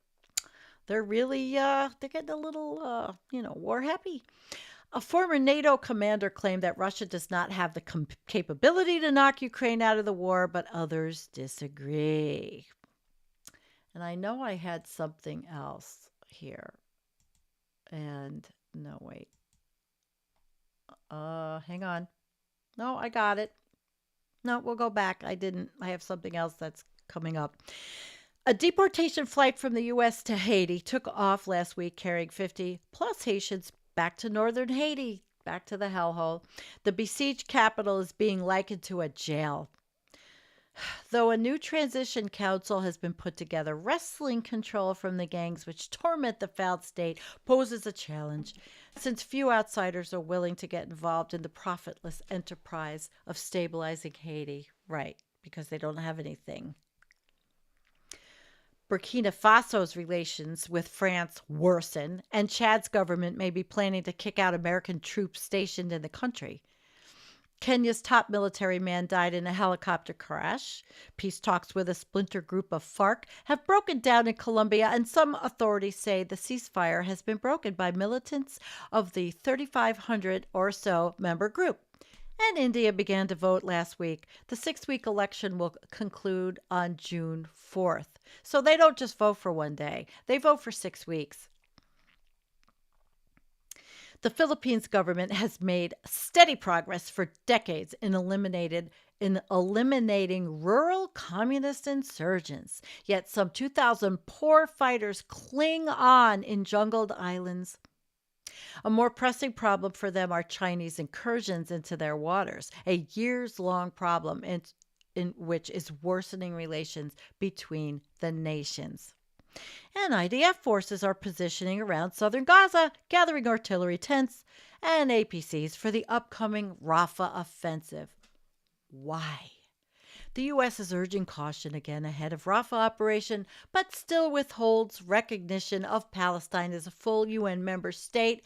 really, they're getting a little, war happy. A former NATO commander claimed that Russia does not have the capability to knock Ukraine out of the war, but others disagree. And I know I had something else here. And no, wait. Hang on. No, I got it. No, we'll go back. I didn't. I have something else that's coming up. A deportation flight from the U.S. to Haiti took off last week, carrying 50 plus Haitians back to northern Haiti, back to the hellhole. The besieged capital is being likened to a jail. Though a new transition council has been put together, wresting control from the gangs which torment the failed state poses a challenge, since few outsiders are willing to get involved in the profitless enterprise of stabilizing Haiti. Right, because they don't have anything. Burkina Faso's relations with France worsen, and Chad's government may be planning to kick out American troops stationed in the country. Kenya's top military man died in a helicopter crash. Peace talks with a splinter group of FARC have broken down in Colombia, and some authorities say the ceasefire has been broken by militants of the 3,500 or so member group. And India began to vote last week. The 6-week election will conclude on June 4th. So they don't just vote for one day, they vote for 6 weeks. The Philippines government has made steady progress for decades in eliminating rural communist insurgents. Yet some 2,000 poor fighters cling on in jungled islands. A more pressing problem for them are Chinese incursions into their waters, a years-long problem in which is worsening relations between the nations. And IDF forces are positioning around southern Gaza, gathering artillery tents and APCs for the upcoming Rafah offensive. Why? The U.S. is urging caution again ahead of Rafah operation, but still withholds recognition of Palestine as a full UN member state.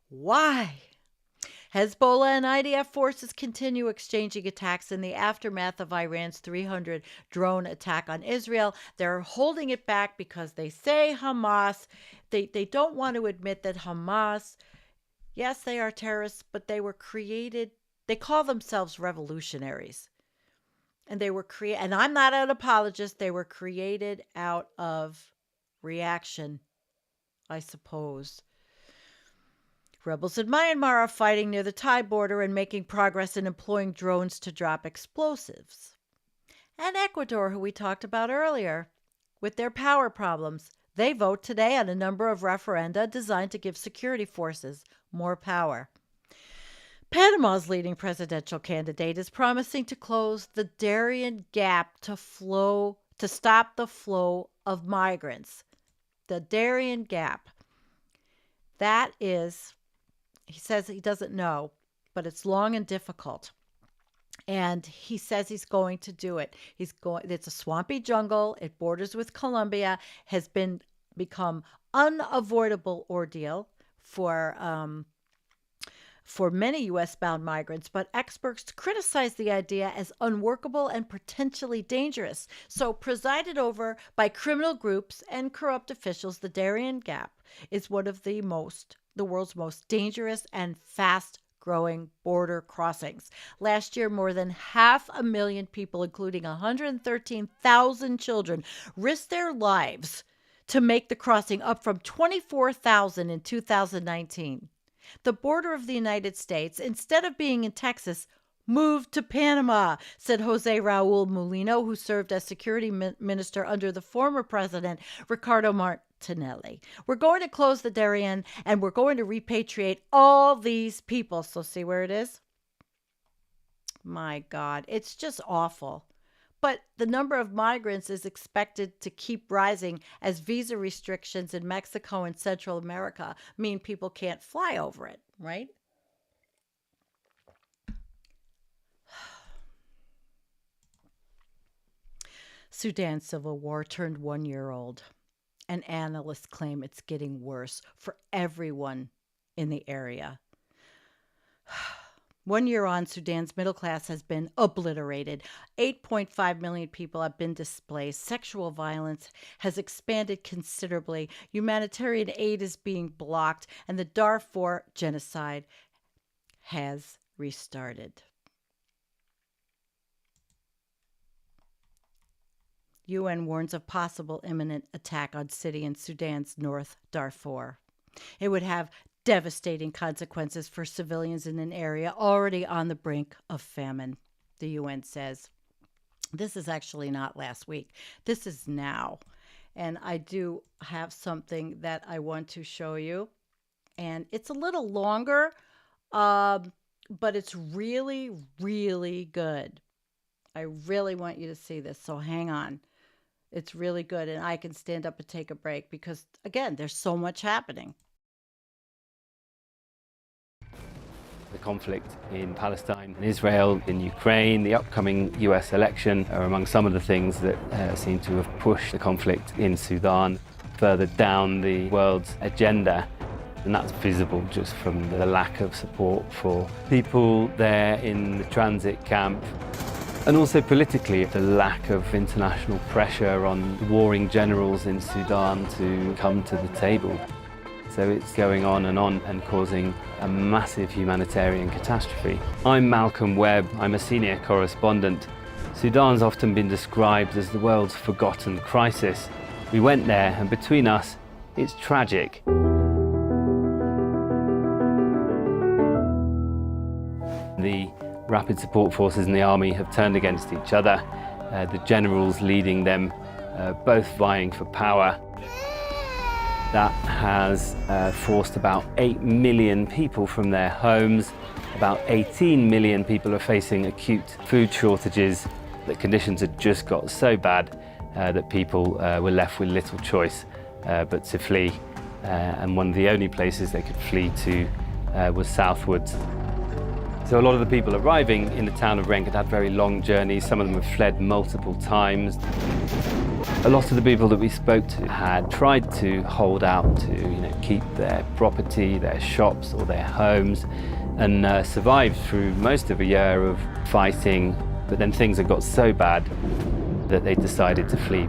Why? Hezbollah and IDF forces continue exchanging attacks in the aftermath of Iran's 300 drone attack on Israel. They're holding it back because they say Hamas, they don't want to admit that Hamas, yes, they are terrorists, but they were created, they call themselves revolutionaries. And they were created, and I'm not an apologist, they were created out of reaction, I suppose. Rebels in Myanmar are fighting near the Thai border and making progress in employing drones to drop explosives. And Ecuador, who we talked about earlier, with their power problems, they vote today on a number of referenda designed to give security forces more power. Panama's leading presidential candidate is promising to close the Darien Gap to stop the flow of migrants. The Darien Gap. That is, he says he doesn't know, but it's long and difficult. And he says he's going to do it. It's a swampy jungle. It borders with Colombia, has become unavoidable ordeal for many U.S.-bound migrants, but experts criticize the idea as unworkable and potentially dangerous. So, presided over by criminal groups and corrupt officials, the Darien Gap is one of the world's most dangerous and fast-growing border crossings. Last year, more than 500,000 people, including 113,000 children, risked their lives to make the crossing, up from 24,000 in 2019. The border of the United States, instead of being in Texas, moved to Panama, said Jose Raul Mulino, who served as security minister under the former president, Ricardo Martinelli. We're going to close the Darien, and we're going to repatriate all these people. So see where it is? My God, it's just awful. But the number of migrants is expected to keep rising as visa restrictions in Mexico and Central America mean people can't fly over it, right? Sudan civil war turned 1 year old, and analysts claim it's getting worse for everyone in the area. 1 year on, Sudan's middle class has been obliterated. 8.5 million people have been displaced. Sexual violence has expanded considerably. Humanitarian aid is being blocked, and the Darfur genocide has restarted. UN warns of possible imminent attack on city in Sudan's North Darfur. It would have devastating consequences for civilians in an area already on the brink of famine, the UN says. This is actually not last week. This is now. And I do have something that I want to show you. And it's a little longer, but it's really, really good. I really want you to see this, so hang on. It's really good, and I can stand up and take a break because, again, there's so much happening. The conflict in Palestine and Israel, in Ukraine, the upcoming US election are among some of the things that seem to have pushed the conflict in Sudan further down the world's agenda. And that's visible just from the lack of support for people there in the transit camp. And also politically, the lack of international pressure on warring generals in Sudan to come to the table. So it's going on and causing a massive humanitarian catastrophe. I'm Malcolm Webb, I'm a senior correspondent. Sudan's often been described as the world's forgotten crisis. We went there, and between us, it's tragic. The rapid support forces and the army have turned against each other. The generals leading them, both vying for power. That has forced about 8 million people from their homes. About 18 million people are facing acute food shortages. The conditions had just got so bad that people were left with little choice but to flee. And one of the only places they could flee to was southwards. So a lot of the people arriving in the town of Renk had very long journeys. Some of them have fled multiple times. A lot of the people that we spoke to had tried to hold out to keep their property, their shops or their homes, and survived through most of a year of fighting. But then things had got so bad that they decided to flee.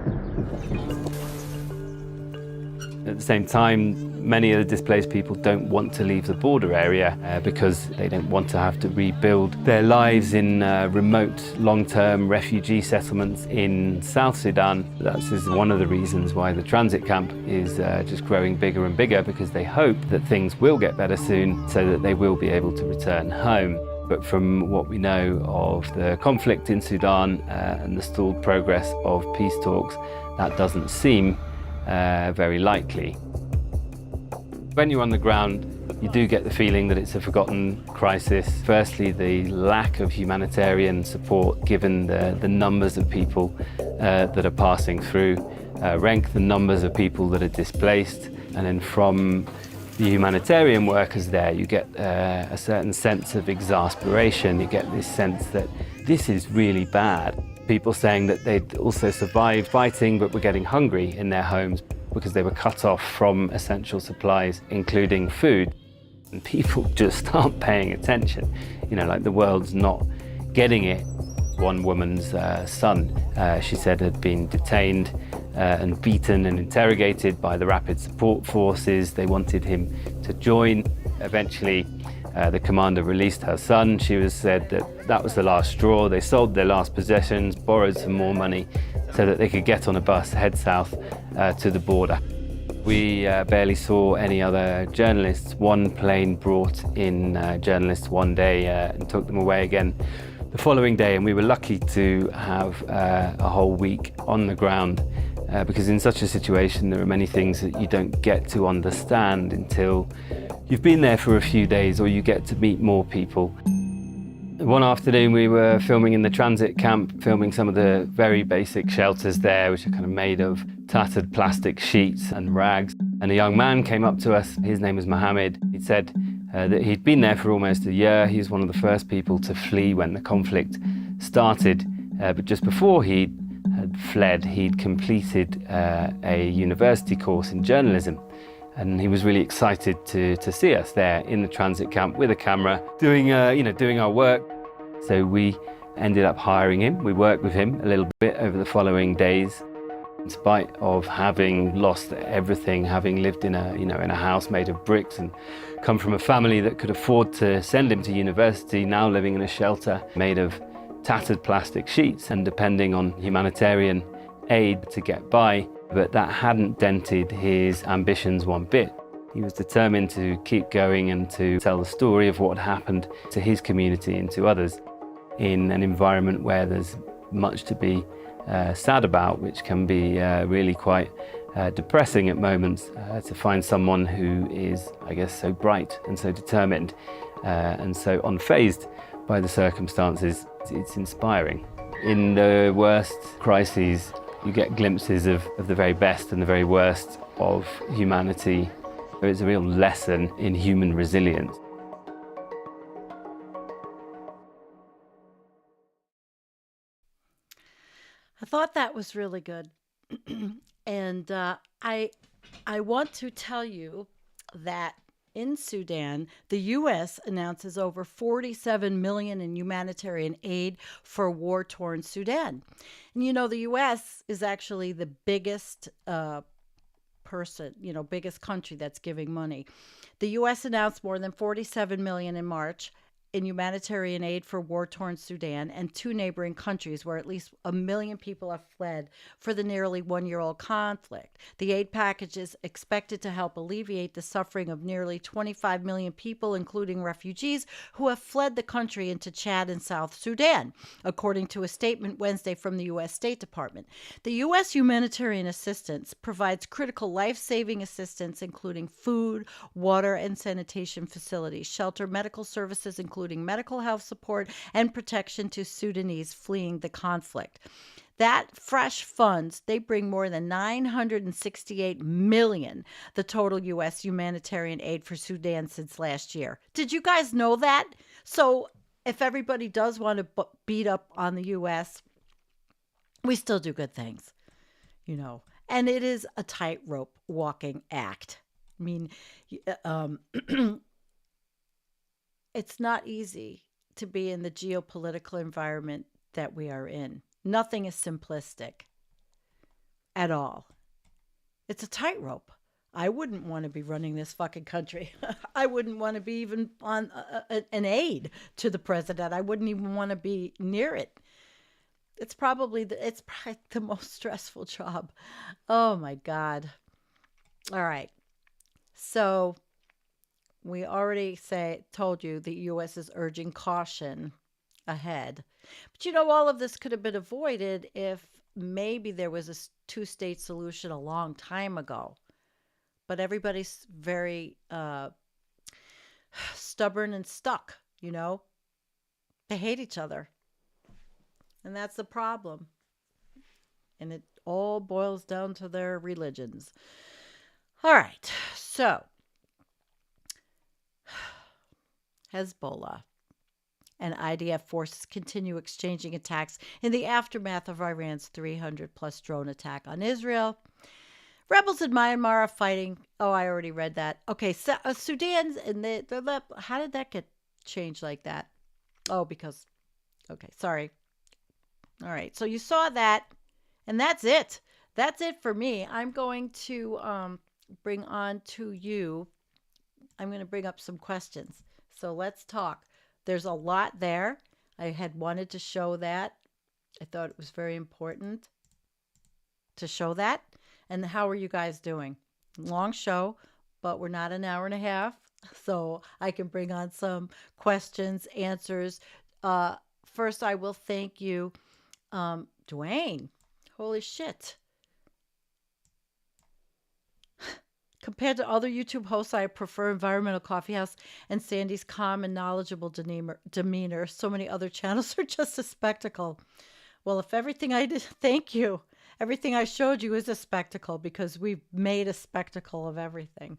At the same time, many of the displaced people don't want to leave the border area because they don't want to have to rebuild their lives in remote, long-term refugee settlements in South Sudan. That is one of the reasons why the transit camp is just growing bigger and bigger, because they hope that things will get better soon so that they will be able to return home. But from what we know of the conflict in Sudan and the stalled progress of peace talks, that doesn't seem very likely. When you're on the ground, you do get the feeling that it's a forgotten crisis. Firstly, the lack of humanitarian support given the numbers of people that are passing through Renk, the numbers of people that are displaced. And then from the humanitarian workers there, you get a certain sense of exasperation. You get this sense that this is really bad. People saying that they'd also survived fighting but were getting hungry in their homes because they were cut off from essential supplies, including food. And people just aren't paying attention. Like the world's not getting it. One woman's son, she said, had been detained and beaten and interrogated by the rapid support forces. They wanted him to join. Eventually, the commander released her son. She said that was the last straw. They sold their last possessions, borrowed some more money so that they could get on a bus, head south to the border. We barely saw any other journalists. One plane brought in journalists one day and took them away again the following day, and we were lucky to have a whole week on the ground because in such a situation there are many things that you don't get to understand until you've been there for a few days or you get to meet more people. One afternoon we were filming in the transit camp, filming some of the very basic shelters there, which are kind of made of tattered plastic sheets and rags. And a young man came up to us. His name was Mohammed. He said that he'd been there for almost a year. He was one of the first people to flee when the conflict started. But just before he had fled, he'd completed a university course in journalism. And he was really excited to see us there in the transit camp with a camera, doing our work. So we ended up hiring him. We worked with him a little bit over the following days. In spite of having lost everything, having lived in a house made of bricks and come from a family that could afford to send him to university, now living in a shelter made of tattered plastic sheets and depending on humanitarian aid to get by. But that hadn't dented his ambitions one bit. He was determined to keep going and to tell the story of what happened to his community and to others in an environment where there's much to be sad about, which can be really quite depressing at moments. To find someone who is, I guess, so bright and so determined and so unfazed by the circumstances, it's inspiring. In the worst crises, you get glimpses of the very best and the very worst of humanity. It's a real lesson in human resilience. I thought that was really good. And I want to tell you that In Sudan, the U.S. announces over 47 million in humanitarian aid for war-torn Sudan. And the U.S. is actually the biggest biggest country that's giving money. The U.S. announced more than 47 million in March in humanitarian aid for war-torn Sudan and two neighboring countries where at least 1 million people have fled for the nearly one-year-old conflict. The aid package is expected to help alleviate the suffering of nearly 25 million people, including refugees who have fled the country into Chad and South Sudan, according to a statement Wednesday from the U.S. State Department. The U.S. humanitarian assistance provides critical life-saving assistance, including food, water, and sanitation facilities, shelter, medical services, including medical health support and protection to Sudanese fleeing the conflict. That fresh funds, they bring more than 968 million, the total U.S. humanitarian aid for Sudan since last year. Did you guys know that? So if everybody does want to beat up on the U.S., we still do good things, and it is a tightrope walking act. I mean, it's not easy to be in the geopolitical environment that we are in. Nothing is simplistic at all. It's a tightrope. I wouldn't want to be running this fucking country. I wouldn't want to be even on an aide to the president. I wouldn't even want to be near it. It's probably the most stressful job. Oh my God. All right. So we already told you the U.S. is urging caution ahead. But all of this could have been avoided if maybe there was a two-state solution a long time ago. But everybody's very stubborn and stuck, They hate each other. And that's the problem. And it all boils down to their religions. All right. So Hezbollah and IDF forces continue exchanging attacks in the aftermath of Iran's 300-plus drone attack on Israel. Rebels in Myanmar are fighting. Oh, I already read that. Okay, so, Sudan, and how did that get changed like that? Oh, because, okay, sorry. All right, so you saw that, and that's it. That's it for me. I'm going to bring on to you. I'm going to bring up some questions. So let's talk. There's a lot there. I had wanted to show that. I thought it was very important to show that. And how are you guys doing? Long show, but we're not an hour and a half. So I can bring on some questions, answers. First, I will thank you, Dwayne. Holy shit. Compared to other YouTube hosts, I prefer Environmental Coffeehouse and Sandy's calm and knowledgeable demeanor. So many other channels are just a spectacle. Well, if everything I did, thank you. Everything I showed you is a spectacle because we've made a spectacle of everything.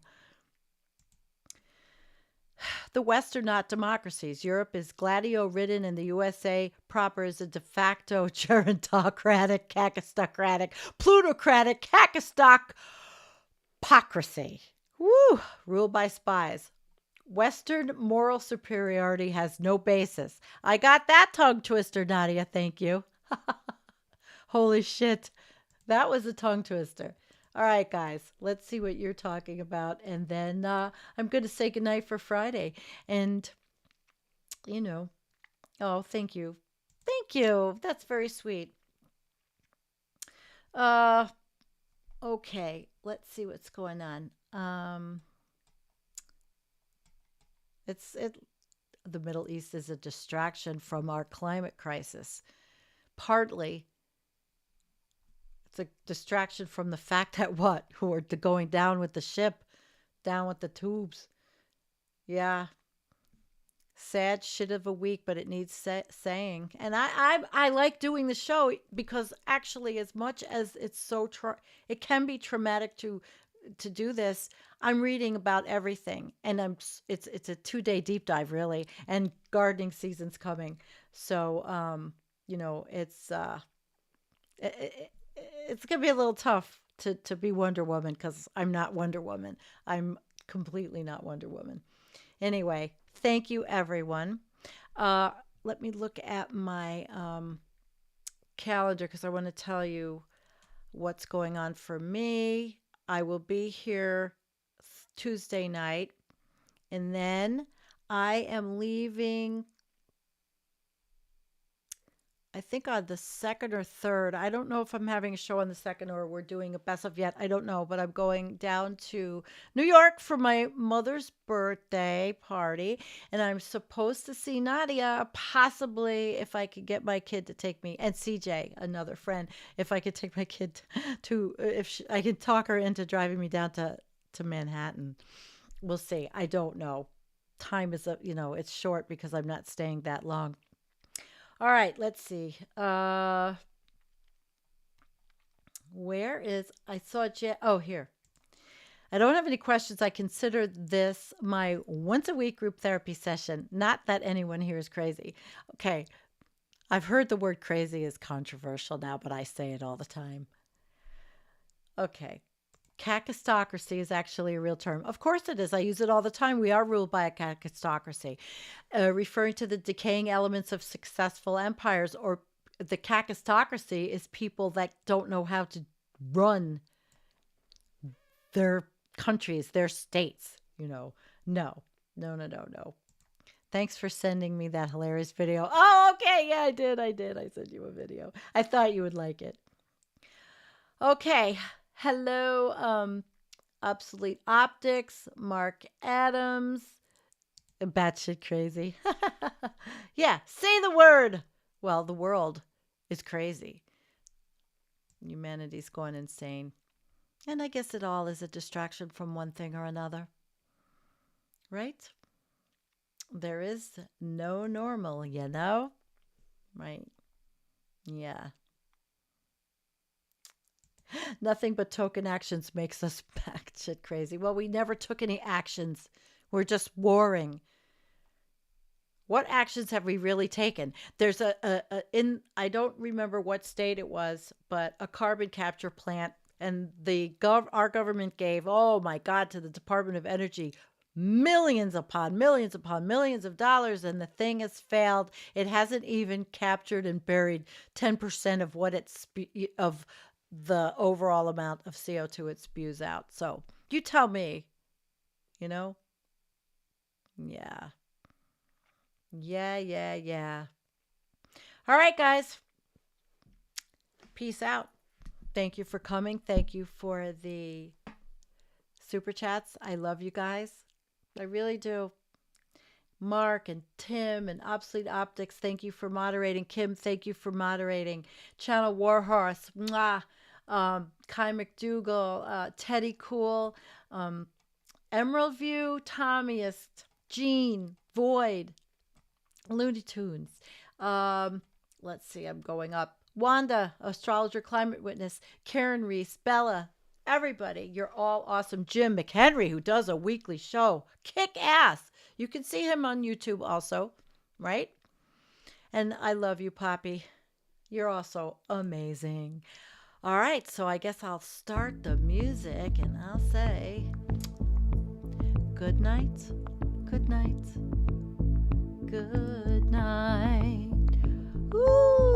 The West are not democracies. Europe is gladio-ridden, and the USA proper is a de facto gerontocratic, kakistocratic, plutocratic, kakistocracy. Woo! Ruled by spies. Western moral superiority has no basis. I got that tongue twister, Nadia. Thank you. Holy shit. That was a tongue twister. All right, guys, let's see what you're talking about. And then I'm going to say goodnight for Friday. And, oh, thank you. Thank you. That's very sweet. Okay, let's see what's going on. The Middle East is a distraction from our climate crisis. Partly, it's a distraction from the fact that who are going down with the ship, down with the tubes. Yeah. Sad shit of a week, but it needs saying. And I like doing the show because actually, as much as it's it can be traumatic to do this, I'm reading about everything, and it's a 2-day deep dive really, and gardening season's coming, so it's gonna be a little tough to be Wonder Woman because I'm not Wonder Woman. I'm completely not Wonder Woman. Anyway, thank you, everyone. Let me look at my calendar because I want to tell you what's going on for me. I will be here Tuesday night, and then I am leaving, I think on the 2nd or 3rd. I don't know if I'm having a show on the 2nd or we're doing a best of yet. I don't know, but I'm going down to New York for my mother's birthday party, and I'm supposed to see Nadia, possibly if I could get my kid to take me, and CJ, another friend, if I could take my kid to, I could talk her into driving me down to Manhattan. We'll see. I don't know. Time is, it's short because I'm not staying that long. All right, let's see. Where is, I saw, here. I don't have any questions. I consider this my once a week group therapy session. Not that anyone here is crazy. Okay, I've heard the word crazy is controversial now, but I say it all the time. Okay. Kakistocracy is actually a real term. Of course it is. I use it all the time. We are ruled by a kakistocracy, referring to the decaying elements of successful empires, or the kakistocracy is people that don't know how to run their countries, their states, No. Thanks for sending me that hilarious video. Oh, okay. Yeah, I did. I sent you a video. I thought you would like it. Okay. Hello, Obsolete Optics, Mark Adams, batshit crazy. Yeah, say the word. Well, the world is crazy. Humanity's going insane. And I guess it all is a distraction from one thing or another. Right? There is no normal, Right? Yeah. Nothing but token actions makes us batshit crazy. Well, we never took any actions. We're just warring. What actions have we really taken? There's I don't remember what state it was, but a carbon capture plant, and our government gave, oh my God, to the Department of Energy millions upon millions upon millions of dollars, and the thing has failed. It hasn't even captured and buried 10% of what of the overall amount of CO2 it spews out. So you tell me, Yeah. Yeah. All right, guys. Peace out. Thank you for coming. Thank you for the super chats. I love you guys. I really do. Mark and Tim and Obsolete Optics, thank you for moderating. Kim, thank you for moderating. Channel Warhorse, mwah. Kai McDougall, Teddy Cool, Emerald View, Tommyist, Gene, Void, Looney Tunes. Let's see, I'm going up. Wanda, Astrologer, Climate Witness, Karen Reese, Bella, everybody, you're all awesome. Jim McHenry, who does a weekly show, kick ass. You can see him on YouTube also, right? And I love you, Poppy. You're also amazing. All right, so I guess I'll start the music and I'll say good night, good night, good night. Ooh.